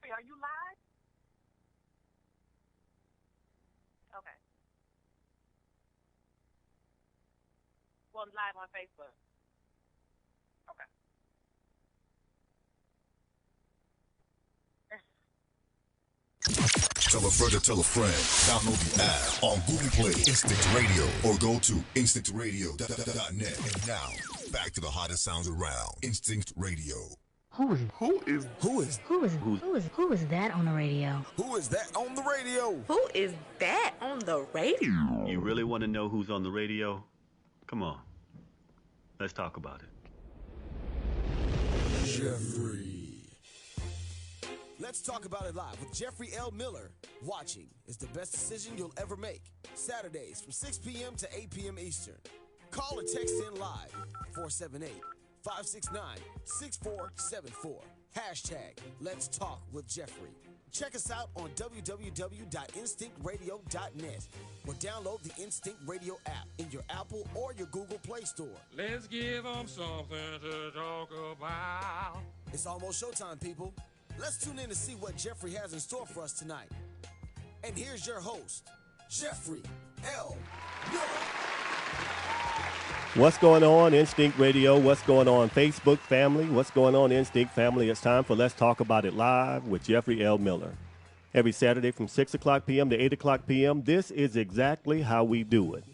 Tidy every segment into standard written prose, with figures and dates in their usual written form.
Jeffrey, are you live? Okay. Well, live on Facebook. Okay. Tell a friend to tell a friend. Download the app on Google Play, Instinct Radio, or go to instinctradio.net. And now, back to the hottest sounds around. Instinct Radio. Who is that on the radio? Who is that on the radio? Who is that on the radio? You really want to know who's on the radio? Come on. Let's talk about it. Jeffrey. Let's talk about it live with Jeffrey L. Miller. Watching is the best decision you'll ever make. Saturdays from 6 p.m. to 8 p.m. Eastern. Call or text in live 478-569-6474. Hashtag Let's Talk with Jeffrey. Check us out on www.instinctradio.net or download the Instinct Radio app in your Apple or your Google Play Store. Let's give them something to talk about. It's almost showtime, people. Let's tune in to see what Jeffrey has in store for us tonight. And here's your host, Jeffrey L. Miller. What's going on, Instinct Radio? What's going on, Facebook family? What's going on, Instinct family? It's time for Let's Talk About It Live with Jeffrey L. Miller. Every Saturday from 6 o'clock p.m. to 8 o'clock p.m., this is exactly how we do it.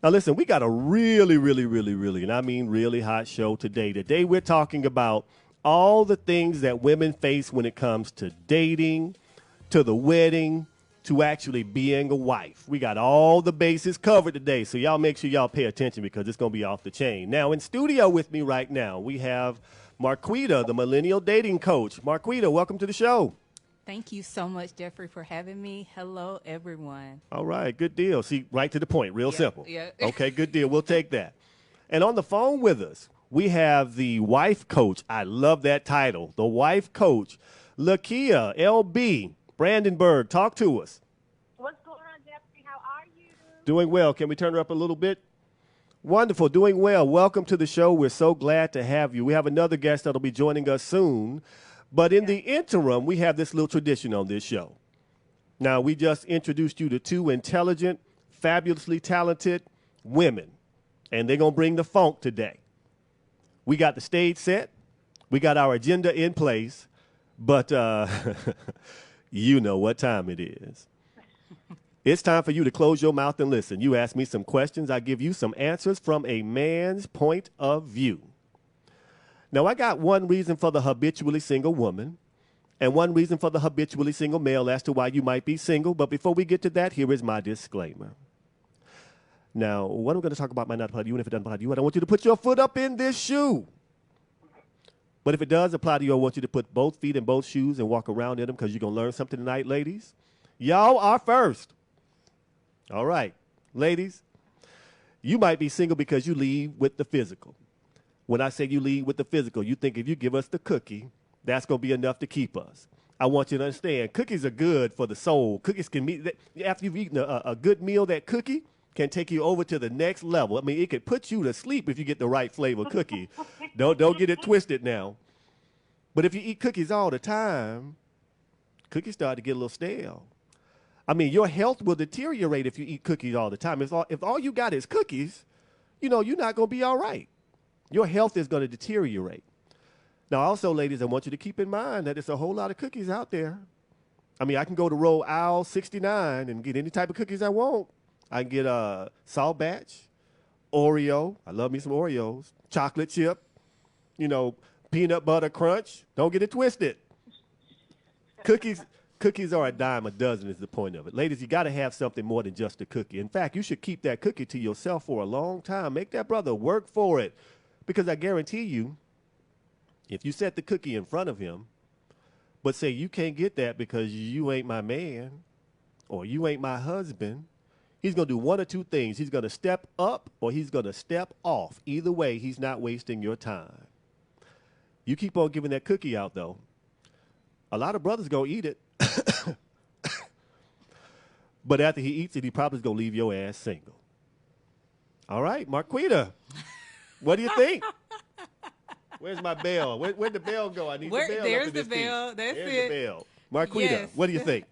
Now, listen, we got a really, and I mean really hot show today. Today we're talking about all the things that women face when it comes to dating, to the wedding, to actually being a wife. We got all the bases covered today, so y'all make sure y'all pay attention because it's going to be off the chain. Now, in studio with me right now, we have Marquita, the millennial dating coach. Marquita, welcome to the show. Thank you so much, Jeffrey, for having me. Hello, everyone. All right, good deal. See, right to the point, real simple. Yeah. Okay, good deal. We'll take that. And on the phone with us, we have the wife coach. I love that title, the wife coach, Lakia LB Brandenburg. Talk to us. What's going on, Jeffrey? How are you? Doing well. Can we turn her up a little bit? Wonderful. Doing well. Welcome to the show. We're so glad to have you. We have another guest that'll be joining us soon. But in the interim, we have this little tradition on this show. Now, we just introduced you to two intelligent, fabulously talented women. And they're going to bring the funk today. We got the stage set. We got our agenda in place. But you know what time it is. It's time for you to close your mouth and listen. You ask me some questions. I give you some answers from a man's point of view. Now, I got one reason for the habitually single woman and one reason for the habitually single male as to why you might be single. But before we get to that, here is my disclaimer. Now, what I'm going to talk about might not apply to you, and if it doesn't apply to you, I don't want you to put your foot up in this shoe. But if it does apply to you, I want you to put both feet in both shoes and walk around in them because you're going to learn something tonight, ladies. Y'all are first. All right, ladies, you might be single because you lead with the physical. When I say you lead with the physical, you think if you give us the cookie, that's going to be enough to keep us. I want you to understand, cookies are good for the soul. Cookies can meet, after you've eaten a good meal, that cookie can take you over to the next level. I mean, it could put you to sleep if you get the right flavor cookie. Don't get it twisted now. But if you eat cookies all the time, cookies start to get a little stale. I mean, your health will deteriorate if you eat cookies all the time. If all you got is cookies, you're not going to be all right. Your health is going to deteriorate. Now, also, ladies, I want you to keep in mind that there's a whole lot of cookies out there. I mean, I can go to row aisle 69 and get any type of cookies I want. I can get a salt batch, Oreo. I love me some Oreos. Chocolate chip, peanut butter crunch. Don't get it twisted. Cookies are a dime a dozen is the point of it. Ladies, you got to have something more than just a cookie. In fact, you should keep that cookie to yourself for a long time. Make that brother work for it. Because I guarantee you, if you set the cookie in front of him, but say you can't get that because you ain't my man or you ain't my husband, he's going to do one or two things. He's going to step up or he's going to step off. Either way, he's not wasting your time. You keep on giving that cookie out, though. A lot of brothers going to eat it. But after he eats it, he probably is going to leave your ass single. All right, Marquita, what do you think? Where's my bell? Where'd the bell go? I need the bell. There's up in the this piece. bell. That's There's it. the bell. Marquita, Yes. what do you think?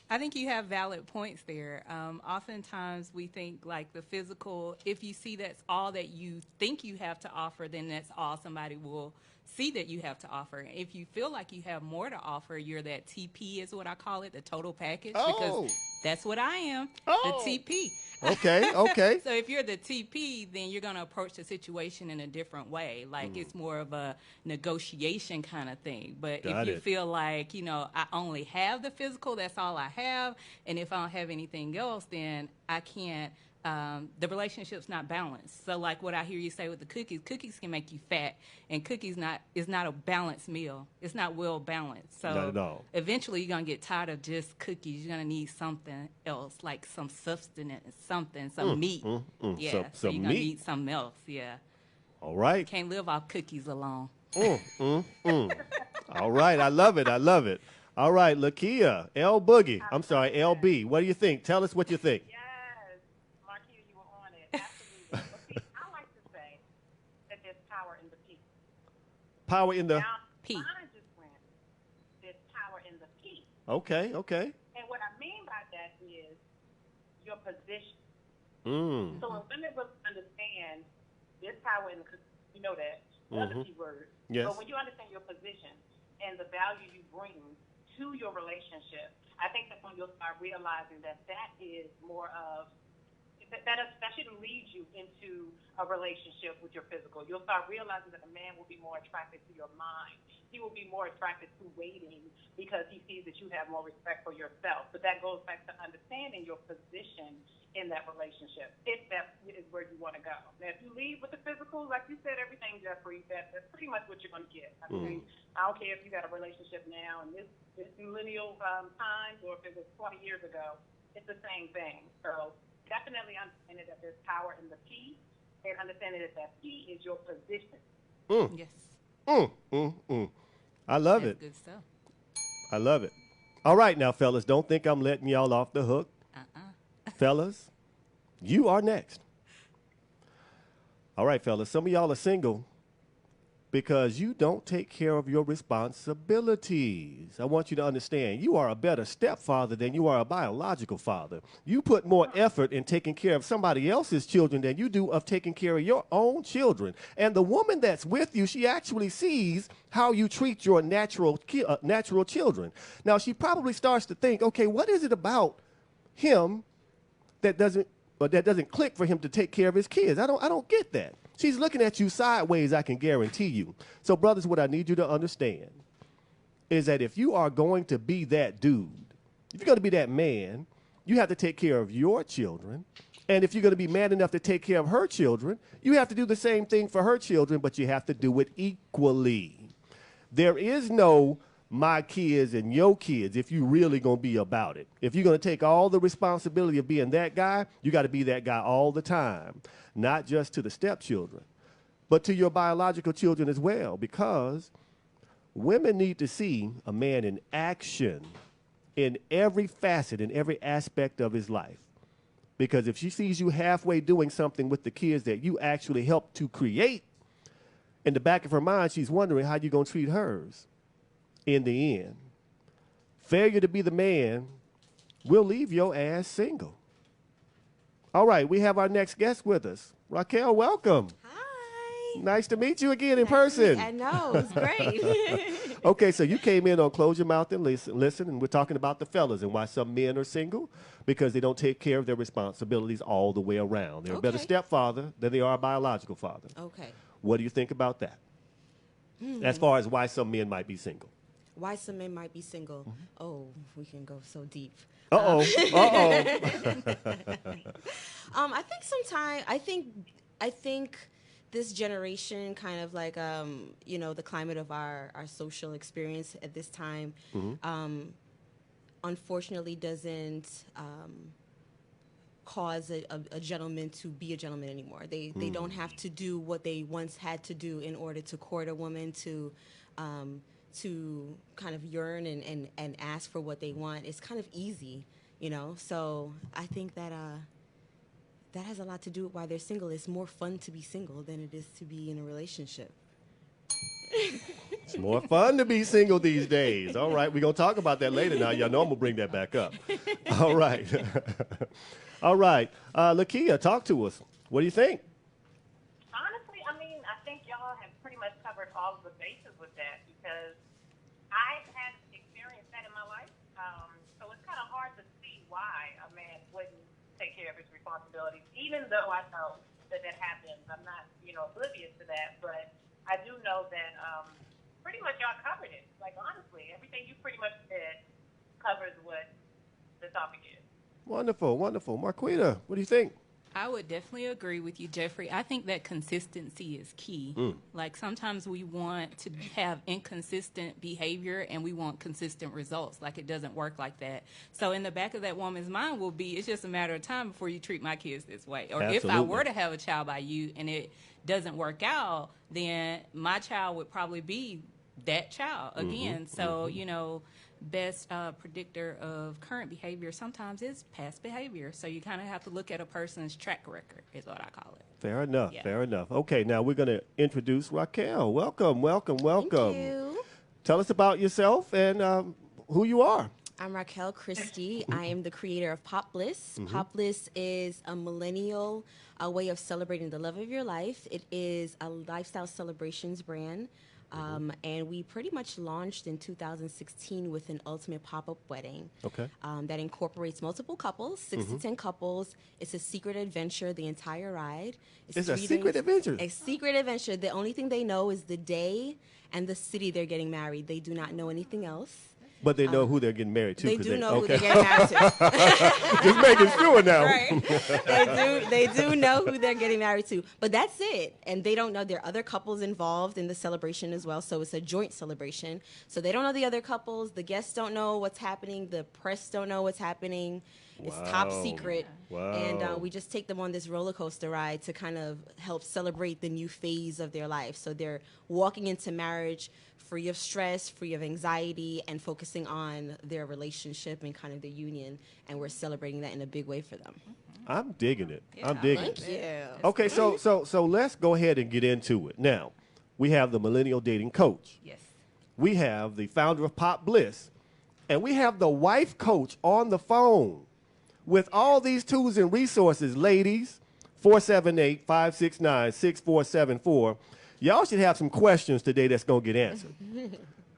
I think you have valid points there. Oftentimes we think like the physical, if you see that's all that you think you have to offer, then that's all somebody will see that you have to offer. If you feel like you have more to offer, you're that TP is what I call it, the total package, because that's what I am, the TP. Okay. So if you're the TP, then you're going to approach the situation in a different way. Like it's more of a negotiation kind of thing. But if you feel like, I only have the physical, that's all I have. And if I don't have anything else, then I can't. The relationship's not balanced. So like what I hear you say with the cookies can make you fat, and is not a balanced meal. It's not well balanced. So Not at all. Eventually you're going to get tired of just cookies. You're going to need something else, like some sustenance, some meat. Yeah, so some you're going to meat. need something else, yeah. All right. Can't live off cookies alone. All right, I love it. All right, Lakia, L Boogie. I'm sorry, LB. What do you think? Tell us what you think. Yes, Marquita, you were on it. Absolutely. Well, see, I like to say that there's power in the P. Power in the Now, P. mine just went, there's power in the P. Okay. And what I mean by that is your position. Mm. So when women will understand there's power in the, that, another key word. Yes. But when you understand your position and the value you bring to your relationship, I think that's when you'll start realizing that is more of, that shouldn't lead you into a relationship with your physical. You'll start realizing that a man will be more attracted to your mind. He will be more attracted to waiting because he sees that you have more respect for yourself. But that goes back to understanding your position in that relationship, if that is where you want to go. Now, if you leave with the physical, like you said, everything, Jeffrey, that's pretty much what you're going to get. I mean, I don't care if you got a relationship now in this millennial times or if it was 20 years ago, it's the same thing. So definitely understanding that there's power in the P and understanding that P is your position. Yes. I love That's it. good stuff. I love it. All right, now, fellas, don't think I'm letting y'all off the hook. Fellas, you are next. All right, fellas, some of y'all are single because you don't take care of your responsibilities. I want you to understand you are a better stepfather than you are a biological father. You put more effort in taking care of somebody else's children than you do of taking care of your own children. And the woman that's with you, she actually sees how you treat your natural children. Now, she probably starts to think, okay, what is it about him that doesn't click for him to take care of his kids? I don't get that. She's looking at you sideways, I can guarantee you. So, brothers, what I need you to understand is that if you are going to be that dude, if you're going to be that man, you have to take care of your children. And if you're going to be man enough to take care of her children, you have to do the same thing for her children, but you have to do it equally. There is no my kids and your kids if you really going to be about it. If you're going to take all the responsibility of being that guy, you got to be that guy all the time, not just to the stepchildren, but to your biological children as well, because women need to see a man in action in every facet, in every aspect of his life. Because if she sees you halfway doing something with the kids that you actually helped to create, in the back of her mind, she's wondering how you're going to treat hers. In the end, failure to be the man will leave your ass single. All right, we have our next guest with us. Racquel, welcome. Hi. Nice to meet you again in person. I know, it's great. Okay, so you came in on Close Your Mouth and Listen, and we're talking about the fellas and why some men are single, because they don't take care of their responsibilities all the way around. They're a better stepfather than they are a biological father. Okay. What do you think about that? As far as why some men might be single. Why some men might be single. Oh, we can go so deep. I think this generation kind of like, the climate of our social experience at this time, unfortunately doesn't cause a gentleman to be a gentleman anymore. They don't have to do what they once had to do in order to court a woman, to kind of yearn and ask for what they want. It's kind of easy, So I think that that has a lot to do with why they're single. It's more fun to be single than it is to be in a relationship. It's more fun to be single these days. All right, we're going to talk about that later now. Y'all know I'm going to bring that back up. All right. All right. Lakia, talk to us. What do you think? Honestly, I mean, I think y'all have pretty much covered all of the bases with that because I've had experienced that in my life. So it's kind of hard to see why a man wouldn't take care of his responsibilities, even though I know that happens. I'm not, oblivious to that, but I do know that pretty much y'all covered it. Like, honestly, everything you pretty much said covers what the topic is. Wonderful, wonderful. Marquita, what do you think? I would definitely agree with you, Jeffrey. I think that consistency is key. Like sometimes we want to have inconsistent behavior and we want consistent results. Like it doesn't work like that. So in the back of that woman's mind will be, it's just a matter of time before you treat my kids this way. Or Absolutely. If I were to have a child by you and it doesn't work out, then my child would probably be that child again. So, best predictor of current behavior sometimes is past behavior. So you kind of have to look at a person's track record is what I call it. Fair enough, Yeah. fair enough. Okay, now we're going to introduce Racquel. Welcome, welcome, welcome. Thank you. Tell us about yourself and who you are. I'm Racquel Kristi. I am the creator of Pop Bliss. Pop Bliss is a millennial way of celebrating the love of your life. It is a lifestyle celebrations brand. And we pretty much launched in 2016 with an ultimate pop-up wedding. Okay. That incorporates multiple couples, 6 to 10 couples. It's a secret adventure the entire ride. It's a 3 secret days. adventure? A secret adventure. The only thing they know is the day and the city they're getting married. They do not know anything else. But they know who they're getting married to. They do know who okay. they're getting married to. Just making sure now. Right. They do know who they're getting married to. But that's it. And they don't know there are other couples involved in the celebration as well. So it's a joint celebration. So they don't know the other couples. The guests don't know what's happening. The press don't know what's happening. It's top secret. Wow. And we just take them on this roller coaster ride to kind of help celebrate the new phase of their life. So they're walking into marriage free of stress, free of anxiety, and focusing on their relationship and kind of their union. And we're celebrating that in a big way for them. I'm digging it. Yeah, I'm digging Thank it. you. Okay, so let's go ahead and get into it. Now, we have the millennial dating coach. Yes. We have the founder of Pop Bliss. And we have the wife coach on the phone with all these tools and resources. Ladies, 478-569-6474. Y'all should have some questions today that's going to get answered.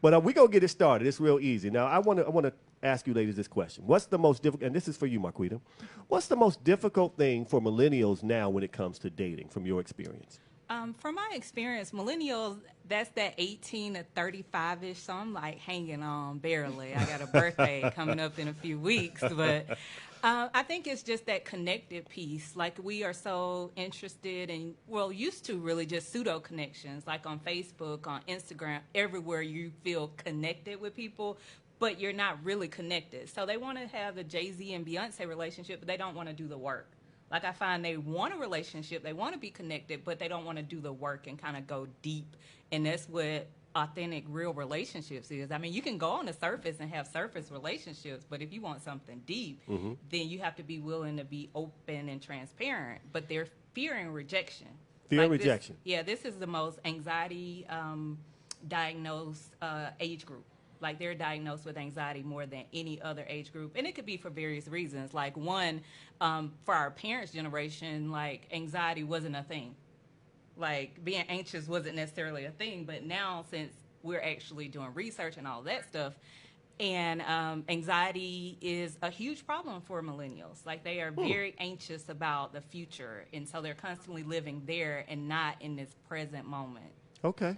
But we're going to get it started. It's real easy. Now, I want to ask you ladies this question. What's the most difficult, and this is for you, Marquita, what's the most difficult thing for millennials now when it comes to dating, from your experience? From my experience, millennials, that's that 18 to 35-ish, so I'm like hanging on barely. I got a birthday coming up in a few weeks, but I think it's just that connected piece. Like we are so interested in, well, used to really just pseudo connections, like on Facebook, on Instagram, everywhere you feel connected with people, but you're not really connected. So they want to have the Jay-Z and Beyonce relationship, but they don't want to do the work. Like I find they want a relationship, they want to be connected, but they don't want to do the work and kind of go deep. And that's what authentic, real relationships is. I mean, you can go on the surface and have surface relationships, but if you want something deep, then you have to be willing to be open and transparent. But they're fearing rejection. Fear and rejection. This is the most anxiety diagnosed age group. Like they're diagnosed with anxiety more than any other age group. And it could be for various reasons. Like one, for our parents' generation, like anxiety wasn't a thing. Like being anxious wasn't necessarily a thing. But now since we're actually doing research and all that stuff, and anxiety is a huge problem for millennials. Like they are very anxious about the future. And so they're constantly living there and not in this present moment. Okay.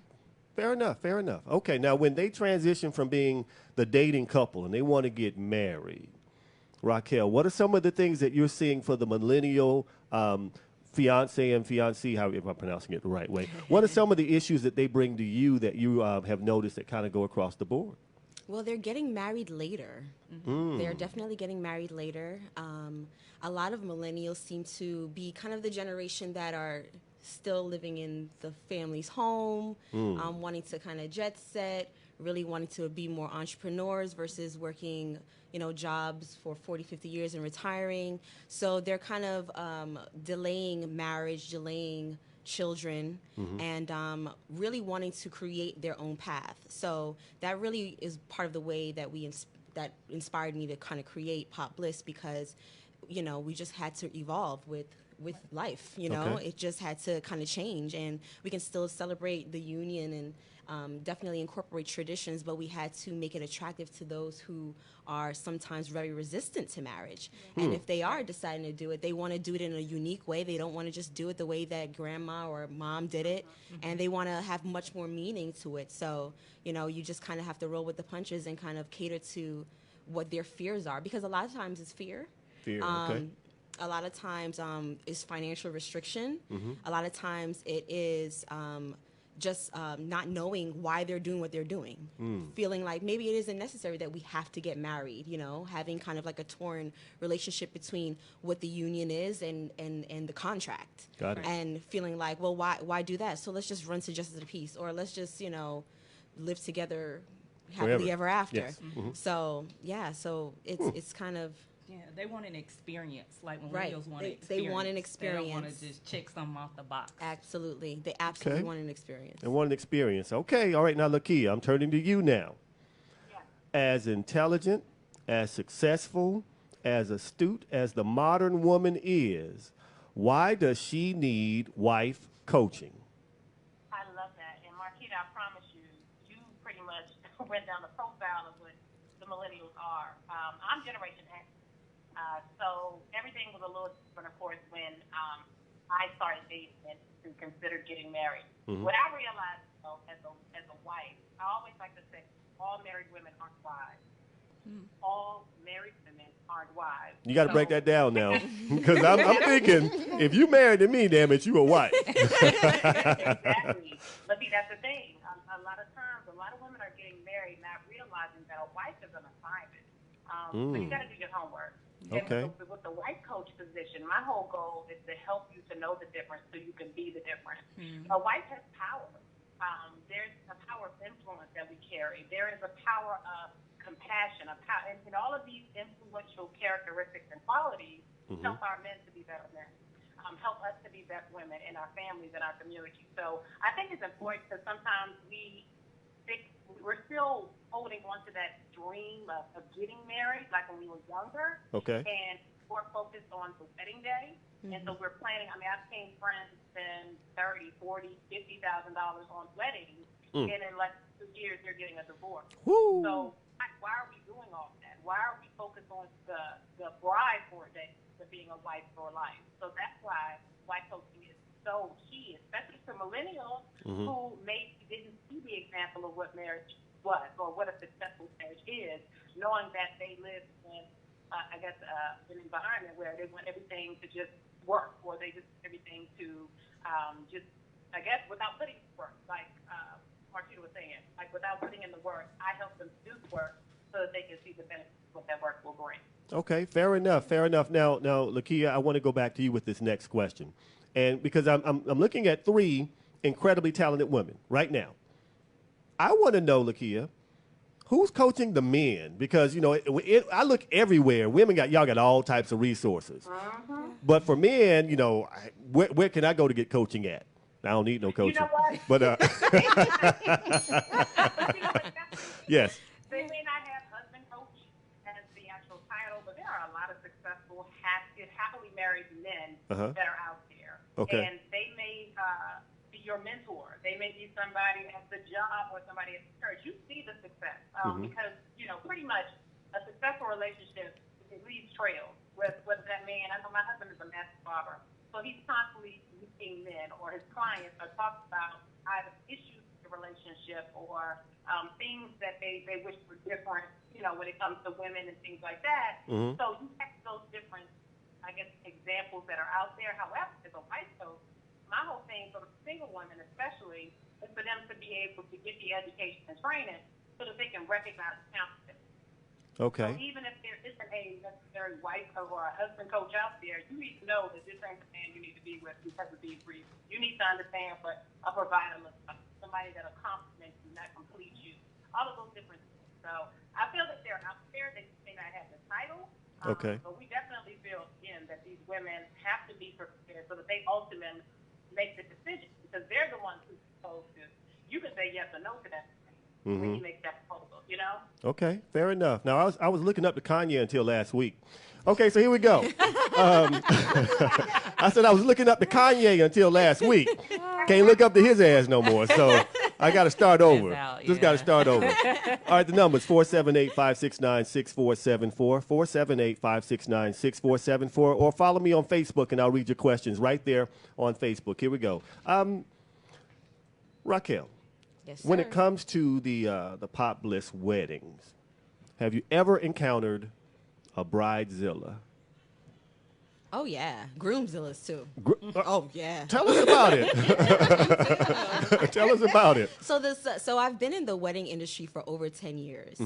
Fair enough, fair enough. Okay, now when they transition from being the dating couple and they want to get married, Racquel, what are some of the things that you're seeing for the millennial fiance and fiancée, if I'm pronouncing it the right way? What are some of the issues that they bring to you that you have noticed that kind of go across the board? Well, they're getting married later. They're definitely getting married later. A lot of millennials seem to be kind of the generation that are still living in the family's home, wanting to kind of jet set, really wanting to be more entrepreneurs versus working, jobs for 40, 50 years and retiring. So they're kind of delaying marriage, delaying children, and really wanting to create their own path. So that really is part of the way that that inspired me to kind of create Pop Bliss, because, you know, we just had to evolve with life. You know, it just had to kind of change, and we can still celebrate the union and definitely incorporate traditions, but we had to make it attractive to those who are sometimes very resistant to marriage. And if they are deciding to do it, they want to do it in a unique way. They don't want to just do it the way that grandma or mom did it, and they want to have much more meaning to it. So, you know, you just kind of have to roll with the punches and kind of cater to what their fears are, because a lot of times it's fear. A lot of times is financial restriction. A lot of times it is just not knowing why they're doing what they're doing, feeling like maybe it isn't necessary that we have to get married, you know, having kind of like a torn relationship between what the union is and the contract. Got it. And feeling like, well, why do that? So let's just run to justice of the peace, or let's just, you know, live together happily ever after. Yes. So, yeah, so it's kind of... Yeah, they want an experience, like millennials want an experience. They want an experience. They don't want to just check something off the box. Absolutely. They absolutely want an experience. They want an experience. Okay, all right, now, Lakia, I'm turning to you now. Yeah. As intelligent, as successful, as astute as the modern woman is, why does she need wife coaching? I love that. And Marquita, I promise you, you pretty much went down the profile of what the millennials are. I'm Generation X. So everything was a little different, of course, when I started dating and considered getting married. What I realized, though, as a wife, I always like to say, all married women aren't wives. All married women aren't wives. You got to break that down now, because I'm thinking, if you married to me, damn it, you a wife. Exactly. But see, that's the thing. A lot of times, a lot of women are getting married not realizing that a wife is an assignment. So you got to do your homework. Okay. And with the wife coach position, my whole goal is to help you to know the difference so you can be the difference. A wife has power. There's a power of influence that we carry. There is a power of compassion, and all of these influential characteristics and qualities help our men to be better men, help us to be better women in our families and our community. So I think it's important, because sometimes we're still holding on to that dream of getting married, like when we were younger. Okay. And we're focused on the wedding day. And so we're planning. I mean, I've seen friends spend $30,000, $40,000, $50,000 on weddings, and in less than 2 years they're getting a divorce. Woo. So why are we doing all that? Why are we focused on the bride for a day, to being a wife for life? So that's why wife coaching is so key, especially for millennials who maybe didn't see the example of what marriage was or what a successful marriage is, knowing that they live in, an environment where they want everything to just work, or they just want everything to without putting in work, like Marquita was saying, like without putting in the work, I help them do the work so that they can see the benefits of what that work will bring. Okay, fair enough. Now, Lakia, I want to go back to you with this next question, and because I'm looking at 3 incredibly talented women right now. I want to know, Lakia, who's coaching the men? Because, you know, I look everywhere. Y'all got all types of resources. But for men, you know, where can I go to get coaching at? I don't need no coaching. You know what? But yes. They may not have husband coach as the actual title, but there are a lot of successful, happily married men that are out there. Okay. And they may be your mentor. They may be somebody at the job or somebody at the church. You see the success because, you know, pretty much a successful relationship, it leaves trails. Whether that man, I know my husband is a master barber, so he's constantly meeting men or his clients are talking about either issues in the relationship or things that they wish were different, you know, when it comes to women and things like that. So you have those different, I guess, examples that are out there. However, as a wife coach, my whole thing for the single women especially is for them to be able to get the education and training so that they can recognize counseling. Okay. So even if there isn't a necessary wife or a husband coach out there, you need to know that this ain't the man you need to be with because of these reasons. You need to understand what a provider looks like, somebody that'll compliment you, not complete you, all of those different things. So I feel that they're out there. They may not have the title, okay. But we definitely feel, again, that these women have to be prepared so that they ultimately make the decision because they're the ones who's supposed to. You can say yes or no to that when you make that proposal, you know? Okay, fair enough. Now, I was looking up to Kanye until last week. Okay, so here we go. I said I was looking up to Kanye until last week. Can't look up to his ass no more, so I got to start over. Just got to start over. All right, the number's 478-569-6474, 478-569-6474, or follow me on Facebook, and I'll read your questions right there on Facebook. Here we go. Racquel, Yes, sir. when it comes to the Pop Bliss weddings, have you ever encountered a bridezilla? Oh, yeah. Groomzillas, too. Oh, yeah. Tell us about it. Tell us about it. So I've been in the wedding industry for over 10 years,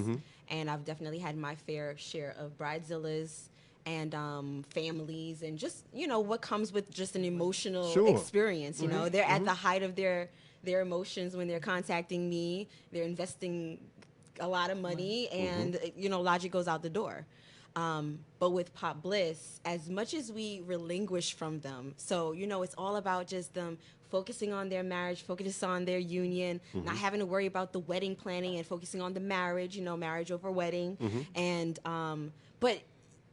and I've definitely had my fair share of bridezillas and families and just, what comes with just an emotional experience. You know, they're at the height of their emotions when they're contacting me. They're investing a lot of money, and, logic goes out the door. But with Pop Bliss, as much as we relinquish from them, so, it's all about just them focusing on their marriage, focusing on their union, not having to worry about the wedding planning and focusing on the marriage, marriage over wedding. And, but,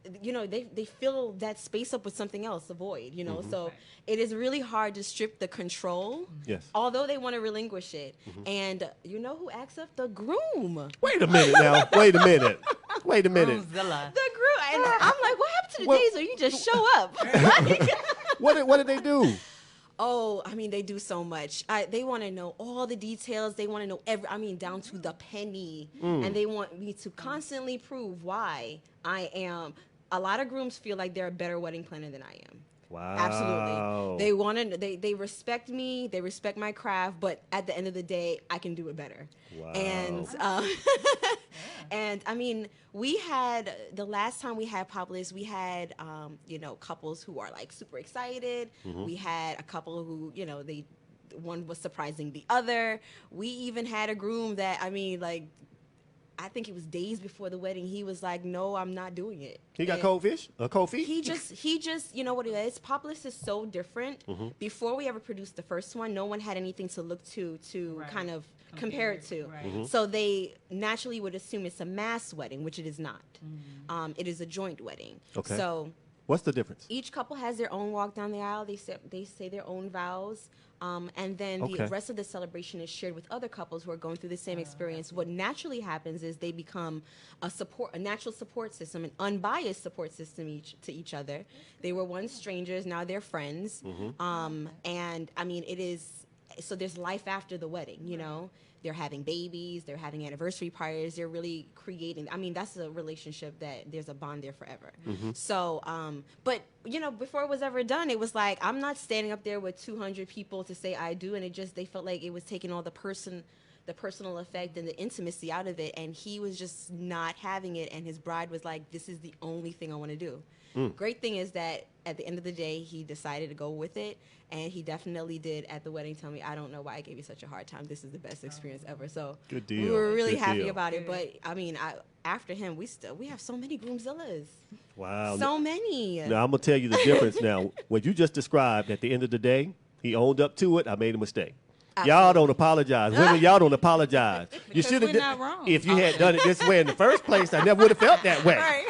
they fill that space up with something else, a void, so it is really hard to strip the control, although they want to relinquish it. And you know who acts up? The groom. Wait a minute now. Wait a minute. Groomzilla. The groom. And I'm like, what happened to the days where you just show up? What did they do? Oh, I mean, they do so much. They want to know all the details. They want to know down to the penny. And they want me to constantly prove why I am. A lot of grooms feel like they're a better wedding planner than I am. Wow. Absolutely. They want to. They respect me. They respect my craft. But at the end of the day, I can do it better. Wow. And and I mean, we had the last time we had Pop Bliss, we had couples who are like super excited. We had a couple who one was surprising the other. We even had a groom that I think it was days before the wedding. He was like, "No, I'm not doing it." He got cold feet. He just, you know what it is? Pop Bliss is so different. Before we ever produced the first one, no one had anything to look to kind of compare it to. Right. So they naturally would assume it's a mass wedding, which it is not. It is a joint wedding. Okay. So what's the difference? each couple has their own walk down the aisle. They say their own vows. And then the rest of the celebration is shared with other couples who are going through the same experience. What naturally happens is they become a natural support system, an unbiased support system to each other. They were once strangers, now they're friends. And I mean, so there's life after the wedding, They're having babies, they're having anniversary parties, they're really creating, that's a relationship that there's a bond there forever. So, but, before it was ever done, it was like, I'm not standing up there with 200 people to say I do, and they felt like it was taking all the personal effect and the intimacy out of it, and he was just not having it, and his bride was like, this is the only thing I want to do. Great thing is that at the end of the day, he decided to go with it, and he definitely did at the wedding tell me, I don't know why I gave you such a hard time. This is the best experience ever. So good deal. We were really happy about it. But I mean, after him, we have so many groomzillas. Wow. So many. Now I'm gonna tell you the difference. Now, what you just described, at the end of the day, he owned up to it. I made a mistake. Absolutely. Y'all don't apologize. Women, y'all don't apologize. You should have done wrong. If you had done it this way in the first place, I never would have felt that way. Right.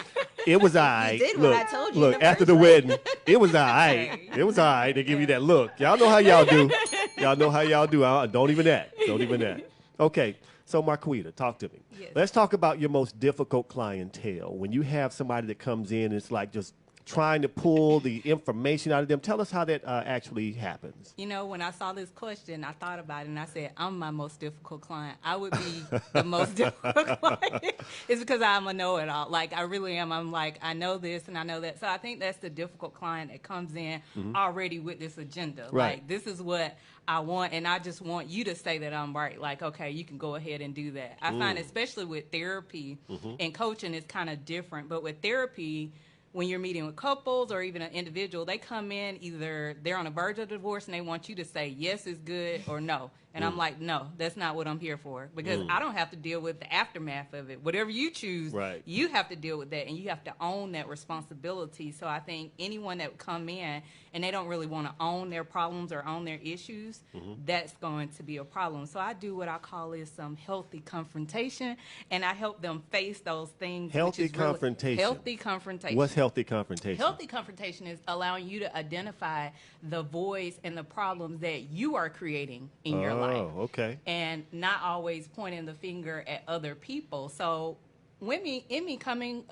It was all right. You did what I told you. Look, after the wedding, it was all right. It was all right. They give you that look. Y'all know how y'all do. Y'all know how y'all do. Don't even act. Don't even act. Okay. So, Marquita, talk to me. Yes. Let's talk about your most difficult clientele. When you have somebody that comes in and it's like just trying to pull the information out of them. Tell us how that actually happens. When I saw this question, I thought about it, and I said, I'm my most difficult client. I would be the most difficult client. It's because I'm a know-it-all. Like, I really am. I'm like, I know this and I know that. So I think that's the difficult client that comes in already with this agenda. Right. Like, this is what I want, and I just want you to say that I'm right. Like, okay, you can go ahead and do that. I find, especially with therapy and coaching, it's kind of different. But with therapy, when you're meeting with couples or even an individual, they come in, either they're on the verge of divorce and they want you to say yes is good or no. And I'm like, no, that's not what I'm here for, because I don't have to deal with the aftermath of it. Whatever you choose, you have to deal with that, and you have to own that responsibility. So I think anyone that would come in and they don't really want to own their problems or own their issues, that's going to be a problem. So I do what I call is some healthy confrontation, and I help them face those things. Healthy which is confrontation. Healthy confrontation. What's healthy confrontation? Healthy confrontation is allowing you to identify the voids and the problems that you are creating in your life. Oh, okay. And not always pointing the finger at other people. So in me coming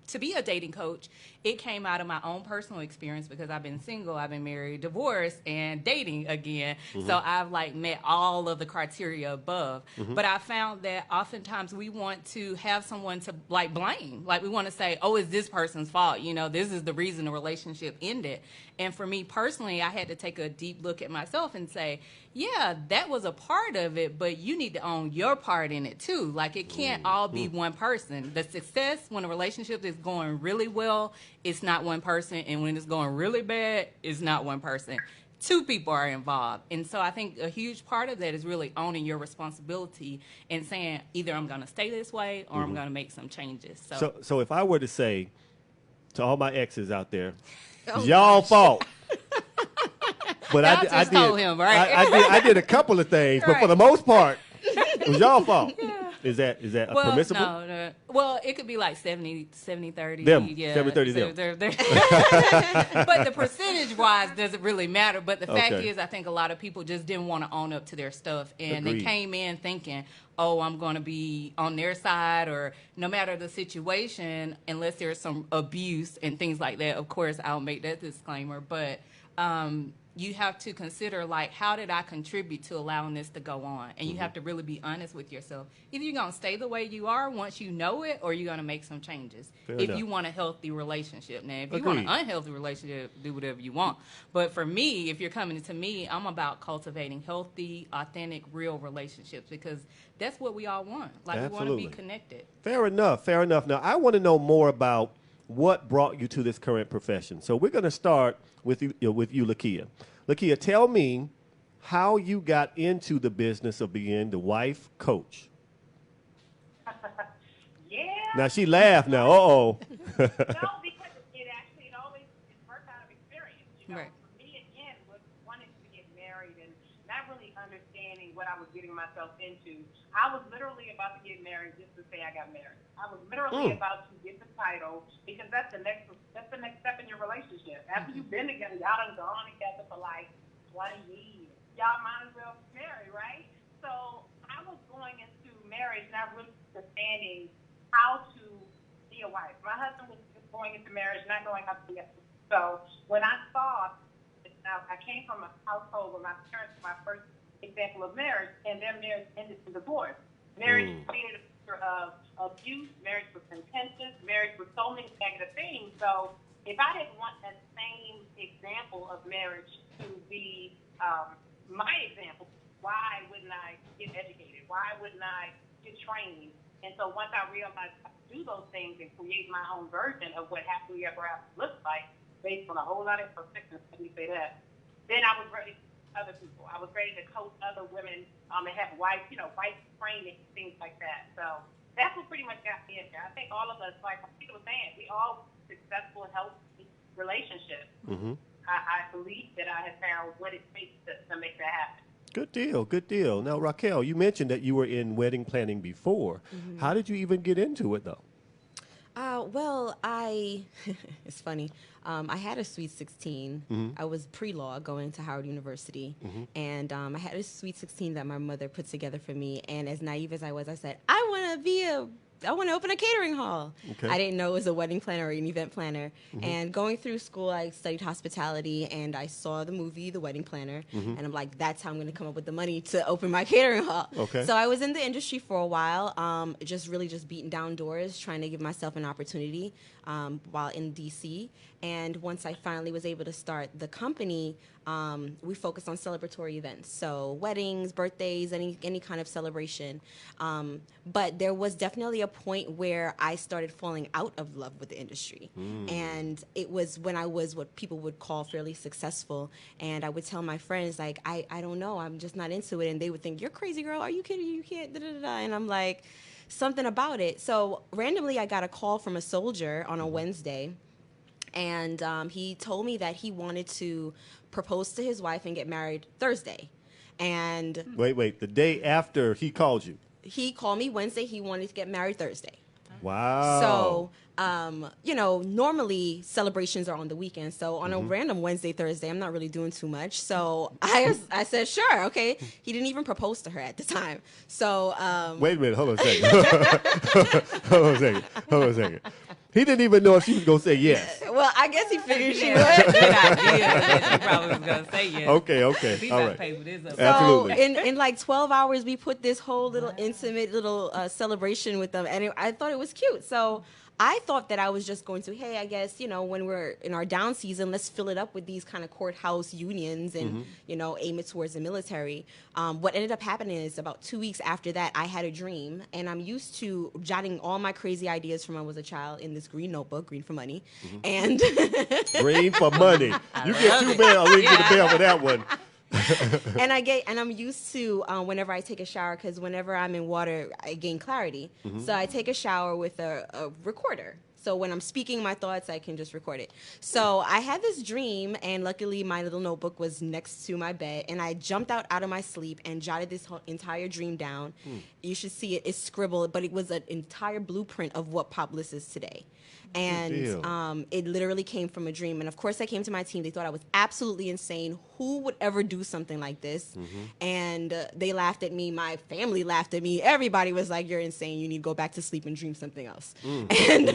to be a dating coach, it came out of my own personal experience because I've been single, I've been married, divorced, and dating again. So I've like met all of the criteria above. But I found that oftentimes we want to have someone to like blame. Like we want to say, oh, it's this person's fault. You know, this is the reason the relationship ended. And for me personally, I had to take a deep look at myself and say, yeah, that was a part of it, but you need to own your part in it too. Like it can't all be one person. The success when a relationship is going really well, it's not one person, and when it's going really bad, it's not one person. Two people are involved. And so I think a huge part of that is really owning your responsibility and saying either I'm going to stay this way or I'm going to make some changes. So if I were to say to all my exes out there, it's y'all fault. But I did. Him, right? I did a couple of things, but for the most part, it was y'all fault. Yeah. Is that permissible? No. Well, it could be like 70-30. Them. Yeah. 70-30 them. But the percentage-wise doesn't really matter. But the fact is, I think a lot of people just didn't want to own up to their stuff. And Agreed. They came in thinking, oh, I'm going to be on their side, or no matter the situation, unless there's some abuse and things like that. Of course, I'll make that disclaimer. But you have to consider, like, how did I contribute to allowing this to go on? And you have to really be honest with yourself. Either you're going to stay the way you are once you know it, or you're going to make some changes. Fair if enough. you want a healthy relationship. Now, if you Agreed. want an unhealthy relationship, do whatever you want. But for me, if you're coming to me, I'm about cultivating healthy, authentic, real relationships, because that's what we all want. Like, Absolutely. we want to be connected. Fair enough. Now, I want to know more about what brought you to this current profession. So we're going to start with you, Lakia. Lakia, tell me how you got into the business of being the wife coach. Yeah. Now she laughed. Now, No, because it always birthed out of experience. You know, Right. for me again was wanting to get married and not really understanding what I was getting myself into. I was literally about to get married just to say I got married. I was literally about to get the title because that's the next step in your relationship. After you've been together, y'all done gone together for like 20 years. Y'all might as well marry, right? So I was going into marriage not really understanding how to be a wife. My husband was just going into marriage not knowing how to be a wife. So when I saw, I came from a household where my parents were my first example of marriage, and their marriage ended in divorce. Marriage created a picture of abuse. Marriage was contentious. Marriage was so many negative things. So if I didn't want that same example of marriage to be my example, why wouldn't I get educated? Why wouldn't I get trained? And so once I realized I could do those things and create my own version of what happily ever after looks like, based on a whole lot of imperfections, let me say that, then I was ready to other people. I was ready to coach other women and have wife training, things like that. So that's what pretty much got me in there. I think all of us, like people were saying, we all successful, healthy relationships. I believe that I have found what it takes to make that happen. Good deal. Now, Racquel, you mentioned that you were in wedding planning before. How did you even get into it, though? Well, it's funny. I had a Sweet 16. I was pre-law going to Howard University. And I had a Sweet 16 that my mother put together for me. And as naive as I was, I said, I want to open a catering hall. Okay. I didn't know it was a wedding planner or an event planner. And going through school, I studied hospitality, and I saw the movie, The Wedding Planner. And I'm like, that's how I'm going to come up with the money to open my catering hall. Okay. So I was in the industry for a while, just beating down doors, trying to give myself an opportunity while in D.C. And once I finally was able to start the company, we focused on celebratory events, so weddings, birthdays, any kind of celebration. But there was definitely a point where I started falling out of love with the industry. And it was when I was what people would call fairly successful. And I would tell my friends, like, I don't know, I'm just not into it. And they would think, you're crazy, girl. Are you kidding? You can't, da-da-da-da. And I'm like, something about it. So randomly, I got a call from a soldier on a Wednesday. And he told me that he wanted to propose to his wife and get married Thursday. And wait, the day after he called you? He called me Wednesday. He wanted to get married Thursday. Wow. So, normally celebrations are on the weekend. So on a random Wednesday, Thursday, I'm not really doing too much. So I said, sure, okay. He didn't even propose to her at the time. So wait a minute, hold on a second. Hold on a second. He didn't even know if she was going to say yes. Well, I guess he figured she would. Good idea that she probably was going to say yes. Okay. He All got right. to pay for this. So Absolutely. in like 12 hours, we put this whole little intimate little celebration with them, and I thought it was cute. So I thought that I was just going to, hey, I guess, when we're in our down season, let's fill it up with these kind of courthouse unions and, aim it towards the military. What ended up happening is about 2 weeks after that, I had a dream, and I'm used to jotting all my crazy ideas from when I was a child in this green notebook, green for money. And green for money. You get 2 bells, we get a bell for that one. and I'm used to whenever I take a shower, because whenever I'm in water, I gain clarity. So I take a shower with a recorder. So when I'm speaking my thoughts, I can just record it. So I had this dream, and luckily my little notebook was next to my bed, and I jumped out of my sleep and jotted this whole entire dream down. You should see it. It's scribbled, but it was an entire blueprint of what Pop Bliss is today. And it literally came from a dream. And of course, I came to my team. They thought I was absolutely insane. Who would ever do something like this? And they laughed at me. My family laughed at me. Everybody was like, you're insane. You need to go back to sleep and dream something else. And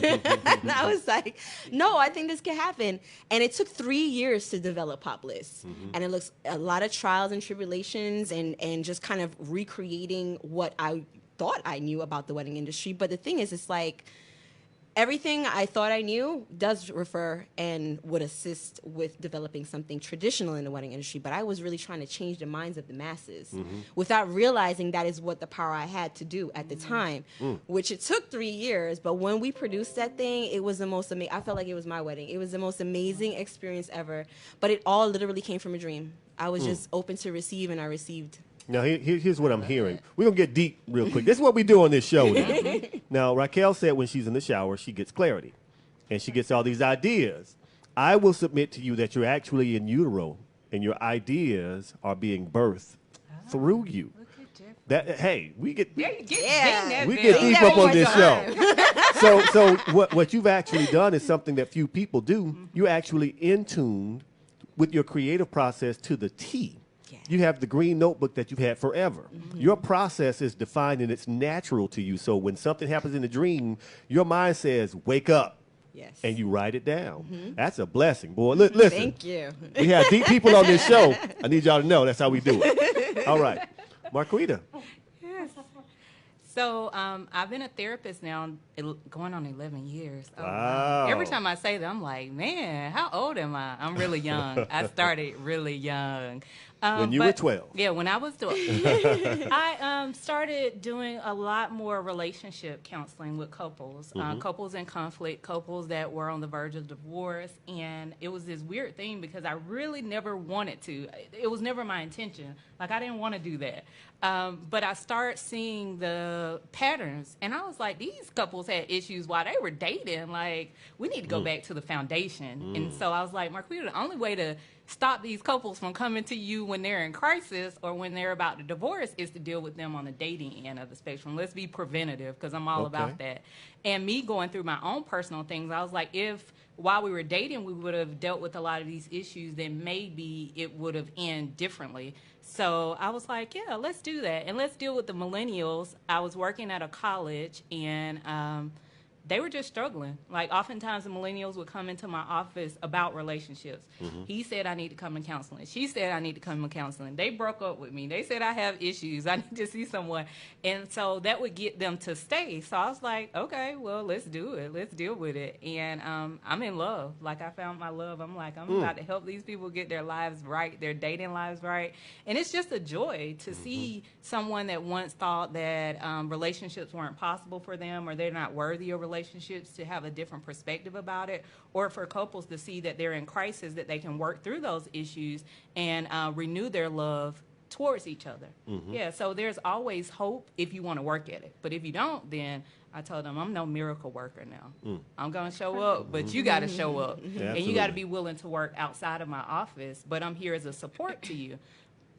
I was like, no, I think this can happen. And it took 3 years to develop Pop Bliss. And it looks a lot of trials and tribulations and just kind of recreating what I thought I knew about the wedding industry. But the thing is, it's like, everything I thought I knew does refer and would assist with developing something traditional in the wedding industry, but I was really trying to change the minds of the masses without realizing that is what the power I had to do at the time, which it took 3 years, but when we produced that thing, it was the most amazing. I felt like it was my wedding. It was the most amazing experience ever, but it all literally came from a dream. I was just open to receive, and I received. Now, here's what I'm hearing. We're going to get deep real quick. This is what we do on this show now. Now, Racquel said when she's in the shower, she gets clarity, and she gets all these ideas. I will submit to you that you're actually in utero, and your ideas are being birthed through you. We get deep up on this show. So what you've actually done is something that few people do. You're actually in tune with your creative process to the T. You have the green notebook that you've had forever. Your process is defined and it's natural to you. So when something happens in a dream, your mind says, wake up. Yes. And you write it down. That's a blessing, boy. Listen. Thank you. We have deep people on this show. I need y'all to know that's how we do it. All right. Marquita. Yes. So I've been a therapist now going on 11 years. Wow. Every time I say that, I'm like, man, how old am I? I'm really young. I started really young. When you were 12. Yeah, when I was 12. I started doing a lot more relationship counseling with couples, couples in conflict, couples that were on the verge of divorce. And it was this weird thing because I really never wanted to. It was never my intention. Like, I didn't want to do that. But I started seeing the patterns. And I was like, these couples had issues while they were dating. Like, we need to go back to the foundation. And so I was like, Marquita, the only way to stop these couples from coming to you when they're in crisis or when they're about to divorce is to deal with them on the dating end of the spectrum. Let's be preventative, because I'm all about that. And me going through my own personal things, I was like, if while we were dating we would have dealt with a lot of these issues, then maybe it would have ended differently. So I was like, yeah, let's do that. And let's deal with the millennials. I was working at a college, and they were just struggling. Like, oftentimes the millennials would come into my office about relationships. He said, I need to come to counseling. She said, I need to come to counseling. They broke up with me. They said, I have issues. I need to see someone. And so that would get them to stay. So I was like, okay, well, let's do it. Let's deal with it. And I'm in love. Like, I found my love. I'm like, I'm about to help these people get their lives right, their dating lives right. And it's just a joy to see someone that once thought that relationships weren't possible for them, or they're not worthy of relationships, to have a different perspective about it, or for couples to see that they're in crisis, that they can work through those issues and renew their love towards each other. Yeah, so there's always hope if you want to work at it. But if you don't, then I told them I'm no miracle worker now. I'm going to show up, but you got to show up. And you got to be willing to work outside of my office, but I'm here as a support to you.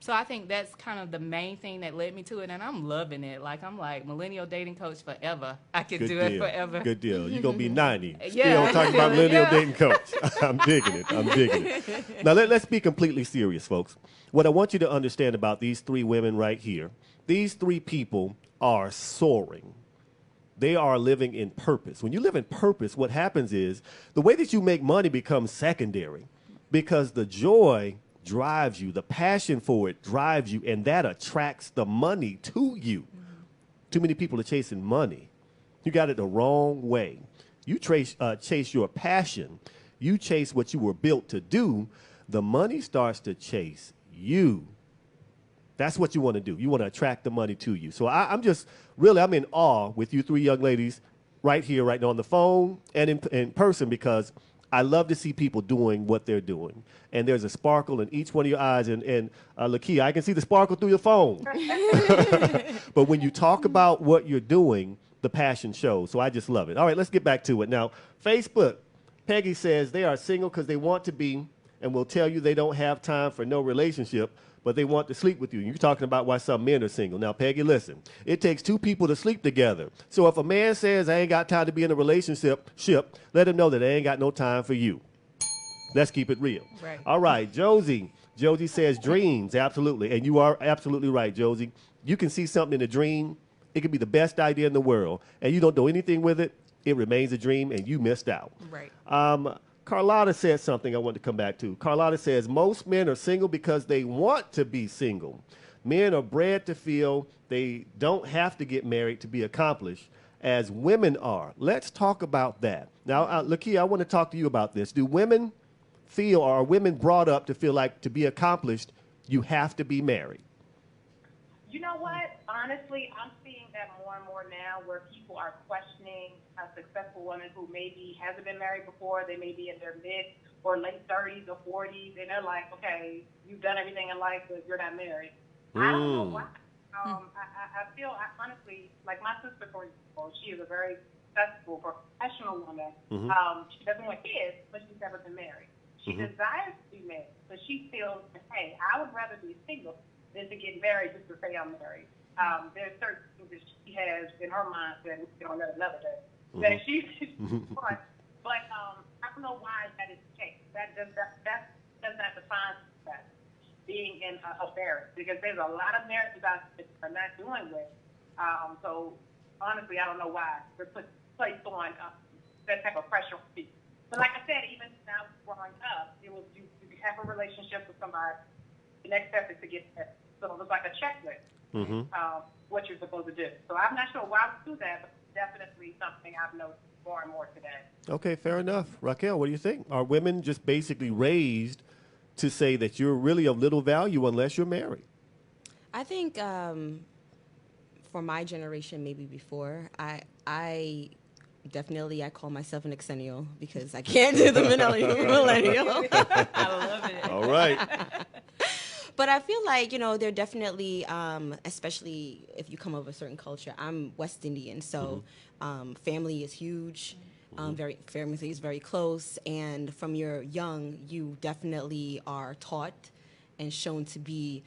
So I think that's kind of the main thing that led me to it, and I'm loving it. Like, I'm like, millennial dating coach forever. I could do it forever. Good deal. You're going to be 90. Still talking about millennial dating coach. I'm digging it. I'm digging it. Now, let's be completely serious, folks. What I want you to understand about these three women right here, these three people are soaring. They are living in purpose. When you live in purpose, what happens is the way that you make money becomes secondary because the joy drives you, the passion for it drives you, and that attracts the money to you. Too many people are chasing money. You got it the wrong way. You chase your passion. You chase what you were built to do. The money starts to chase you. That's what you want to do. You want to attract the money to you. So I'm in awe with you three young ladies right here, right now on the phone and in person, because I love to see people doing what they're doing. And there's a sparkle in each one of your eyes. And Lakia, I can see the sparkle through your phone. But when you talk about what you're doing, the passion shows. So I just love it. All right, let's get back to it. Now, Facebook, Peggy says they are single because they want to be and will tell you they don't have time for no relationship, but they want to sleep with you. You're talking about why some men are single. Now, Peggy, listen. It takes two people to sleep together. So if a man says, I ain't got time to be in a relationship, let him know that they ain't got no time for you. Let's keep it real. Right. All right, Josie. Josie says dreams, absolutely. And you are absolutely right, Josie. You can see something in a dream. It could be the best idea in the world, and you don't do anything with it. It remains a dream, and you missed out. Right. Carlotta said something I want to come back to. Carlotta says, most men are single because they want to be single. Men are bred to feel they don't have to get married to be accomplished, as women are. Let's talk about that. Now, Lakia, I want to talk to you about this. Do women feel, or are women brought up to feel like to be accomplished, you have to be married? You know what? Honestly, I'm seeing that more and more now where people are questioning a successful woman who maybe hasn't been married before. They may be in their mid or late 30s or 40s, and they're like, okay, you've done everything in life, but you're not married. I don't know why. I feel, honestly, like my sister, for example, she is a very successful professional woman. She doesn't want kids, but she's never been married. She desires to be married, but she feels, hey, I would rather be single than to get married just to say I'm married. There's certain things that she has in her mind that we can another day. That she but I don't know why that is the case. That does not define success, being in a marriage, because there's a lot of marriages out there that are not doing well. So honestly, I don't know why we're placed on that type of pressure on people. But like I said, even when I was growing up, it was you have a relationship with somebody. The next step is to get married. So it was like a checklist, what you're supposed to do. So I'm not sure why we do that, but definitely something I've noticed more and more today. Okay, fair enough. Racquel, what do you think? Are women just basically raised to say that you're really of little value unless you're married? I think for my generation, maybe before, I definitely, I call myself an exennial because I can't do the millennial. I love it. All right. But I feel like, they're definitely, especially if you come of a certain culture. I'm West Indian, so family is huge. Family is very close. And from you're young, you definitely are taught and shown to be,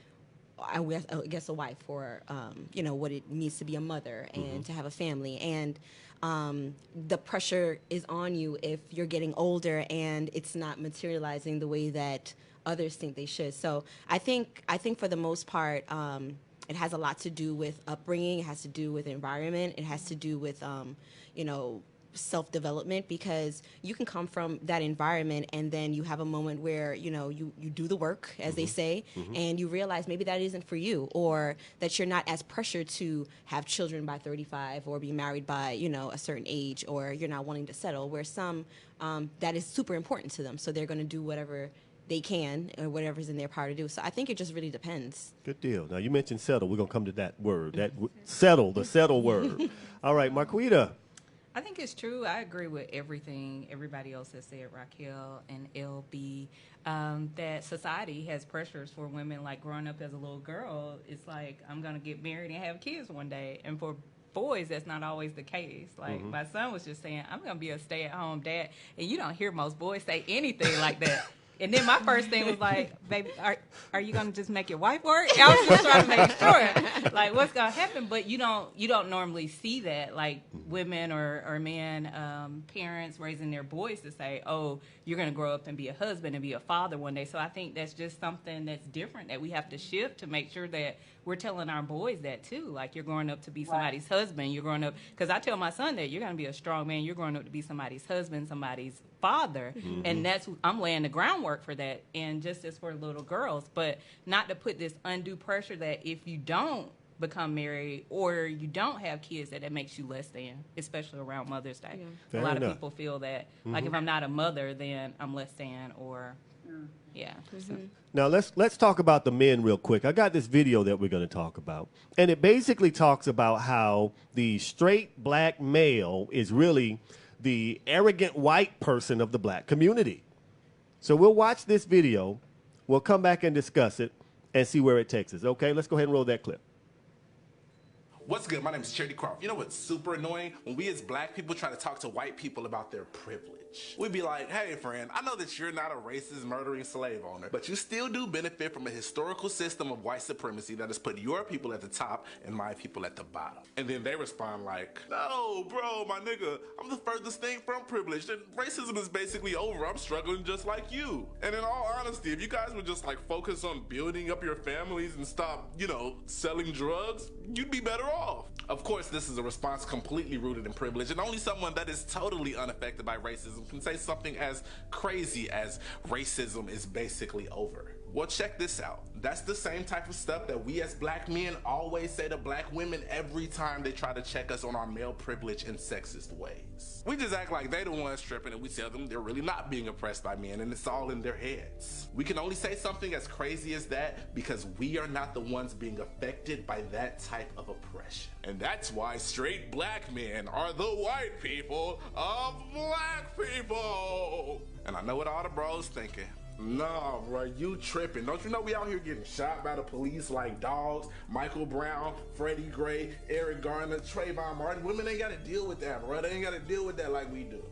I guess, a wife, or, what it means to be a mother and to have a family. And the pressure is on you if you're getting older and it's not materializing the way that others think they should. So I think for the most part, it has a lot to do with upbringing. It has to do with environment. It has to do with, self-development, because you can come from that environment and then you have a moment where, you do the work, as they say, and you realize maybe that isn't for you, or that you're not as pressured to have children by 35 or be married by, a certain age, or you're not wanting to settle, where some, that is super important to them. So they're going to do whatever they can, or whatever's in their power to do. So I think it just really depends. Good deal. Now, you mentioned settle. We're going to come to that word, settle, the settle word. All right, Marquita. I think it's true. I agree with everything everybody else has said, Racquel and LB, that society has pressures for women. Like growing up as a little girl, it's like, I'm going to get married and have kids one day. And for boys, that's not always the case. Like my son was just saying, I'm going to be a stay-at-home dad. And you don't hear most boys say anything like that. And then my first thing was like, baby, are you gonna just make your wife work? I was just trying to make sure, like, what's gonna happen. But you don't normally see that, like women or men, parents raising their boys to say, oh, you're gonna grow up and be a husband and be a father one day. So I think that's just something that's different that we have to shift to make sure that we're telling our boys that too. Like, you're growing up to be somebody's husband. You're growing up, because I tell my son that you're gonna be a strong man. You're growing up to be somebody's husband, somebody's father, and I'm laying the groundwork for that. And just as for little girls, but not to put this undue pressure that if you don't become married or you don't have kids, that makes you less than, especially around Mother's Day. A lot of people feel that, like, if I'm not a mother, then I'm less than, or Now let's talk about the men real quick. I got this video that we're going to talk about, and it basically talks about how the straight black male is really the arrogant white person of the black community. So we'll watch this video. We'll come back and discuss it and see where it takes us. Okay, let's go ahead and roll that clip. What's good? My name is Charity Crawford. You know what's super annoying? When we as black people try to talk to white people about their privilege. We'd be like, hey friend, I know that you're not a racist, murdering slave owner, but you still do benefit from a historical system of white supremacy that has put your people at the top and my people at the bottom. And then they respond like, no, bro, my nigga, I'm the furthest thing from privilege, and racism is basically over. I'm struggling just like you. And in all honesty, if you guys would just like focus on building up your families and stop, selling drugs, you'd be better off. Of course, this is a response completely rooted in privilege, and only someone that is totally unaffected by racism can say something as crazy as racism is basically over. Well, check this out. That's the same type of stuff that we as black men always say to black women every time they try to check us on our male privilege and sexist ways. We just act like they the ones tripping, and we tell them they're really not being oppressed by men, and it's all in their heads. We can only say something as crazy as that because we are not the ones being affected by that type of oppression. And that's why straight black men are the white people of black people. And I know what all the bros thinking. Nah, bro, you tripping. Don't you know we out here getting shot by the police like dogs? Michael Brown, Freddie Gray, Eric Garner, Trayvon Martin. Women ain't got to deal with that, bro. They ain't got to deal with that like we do.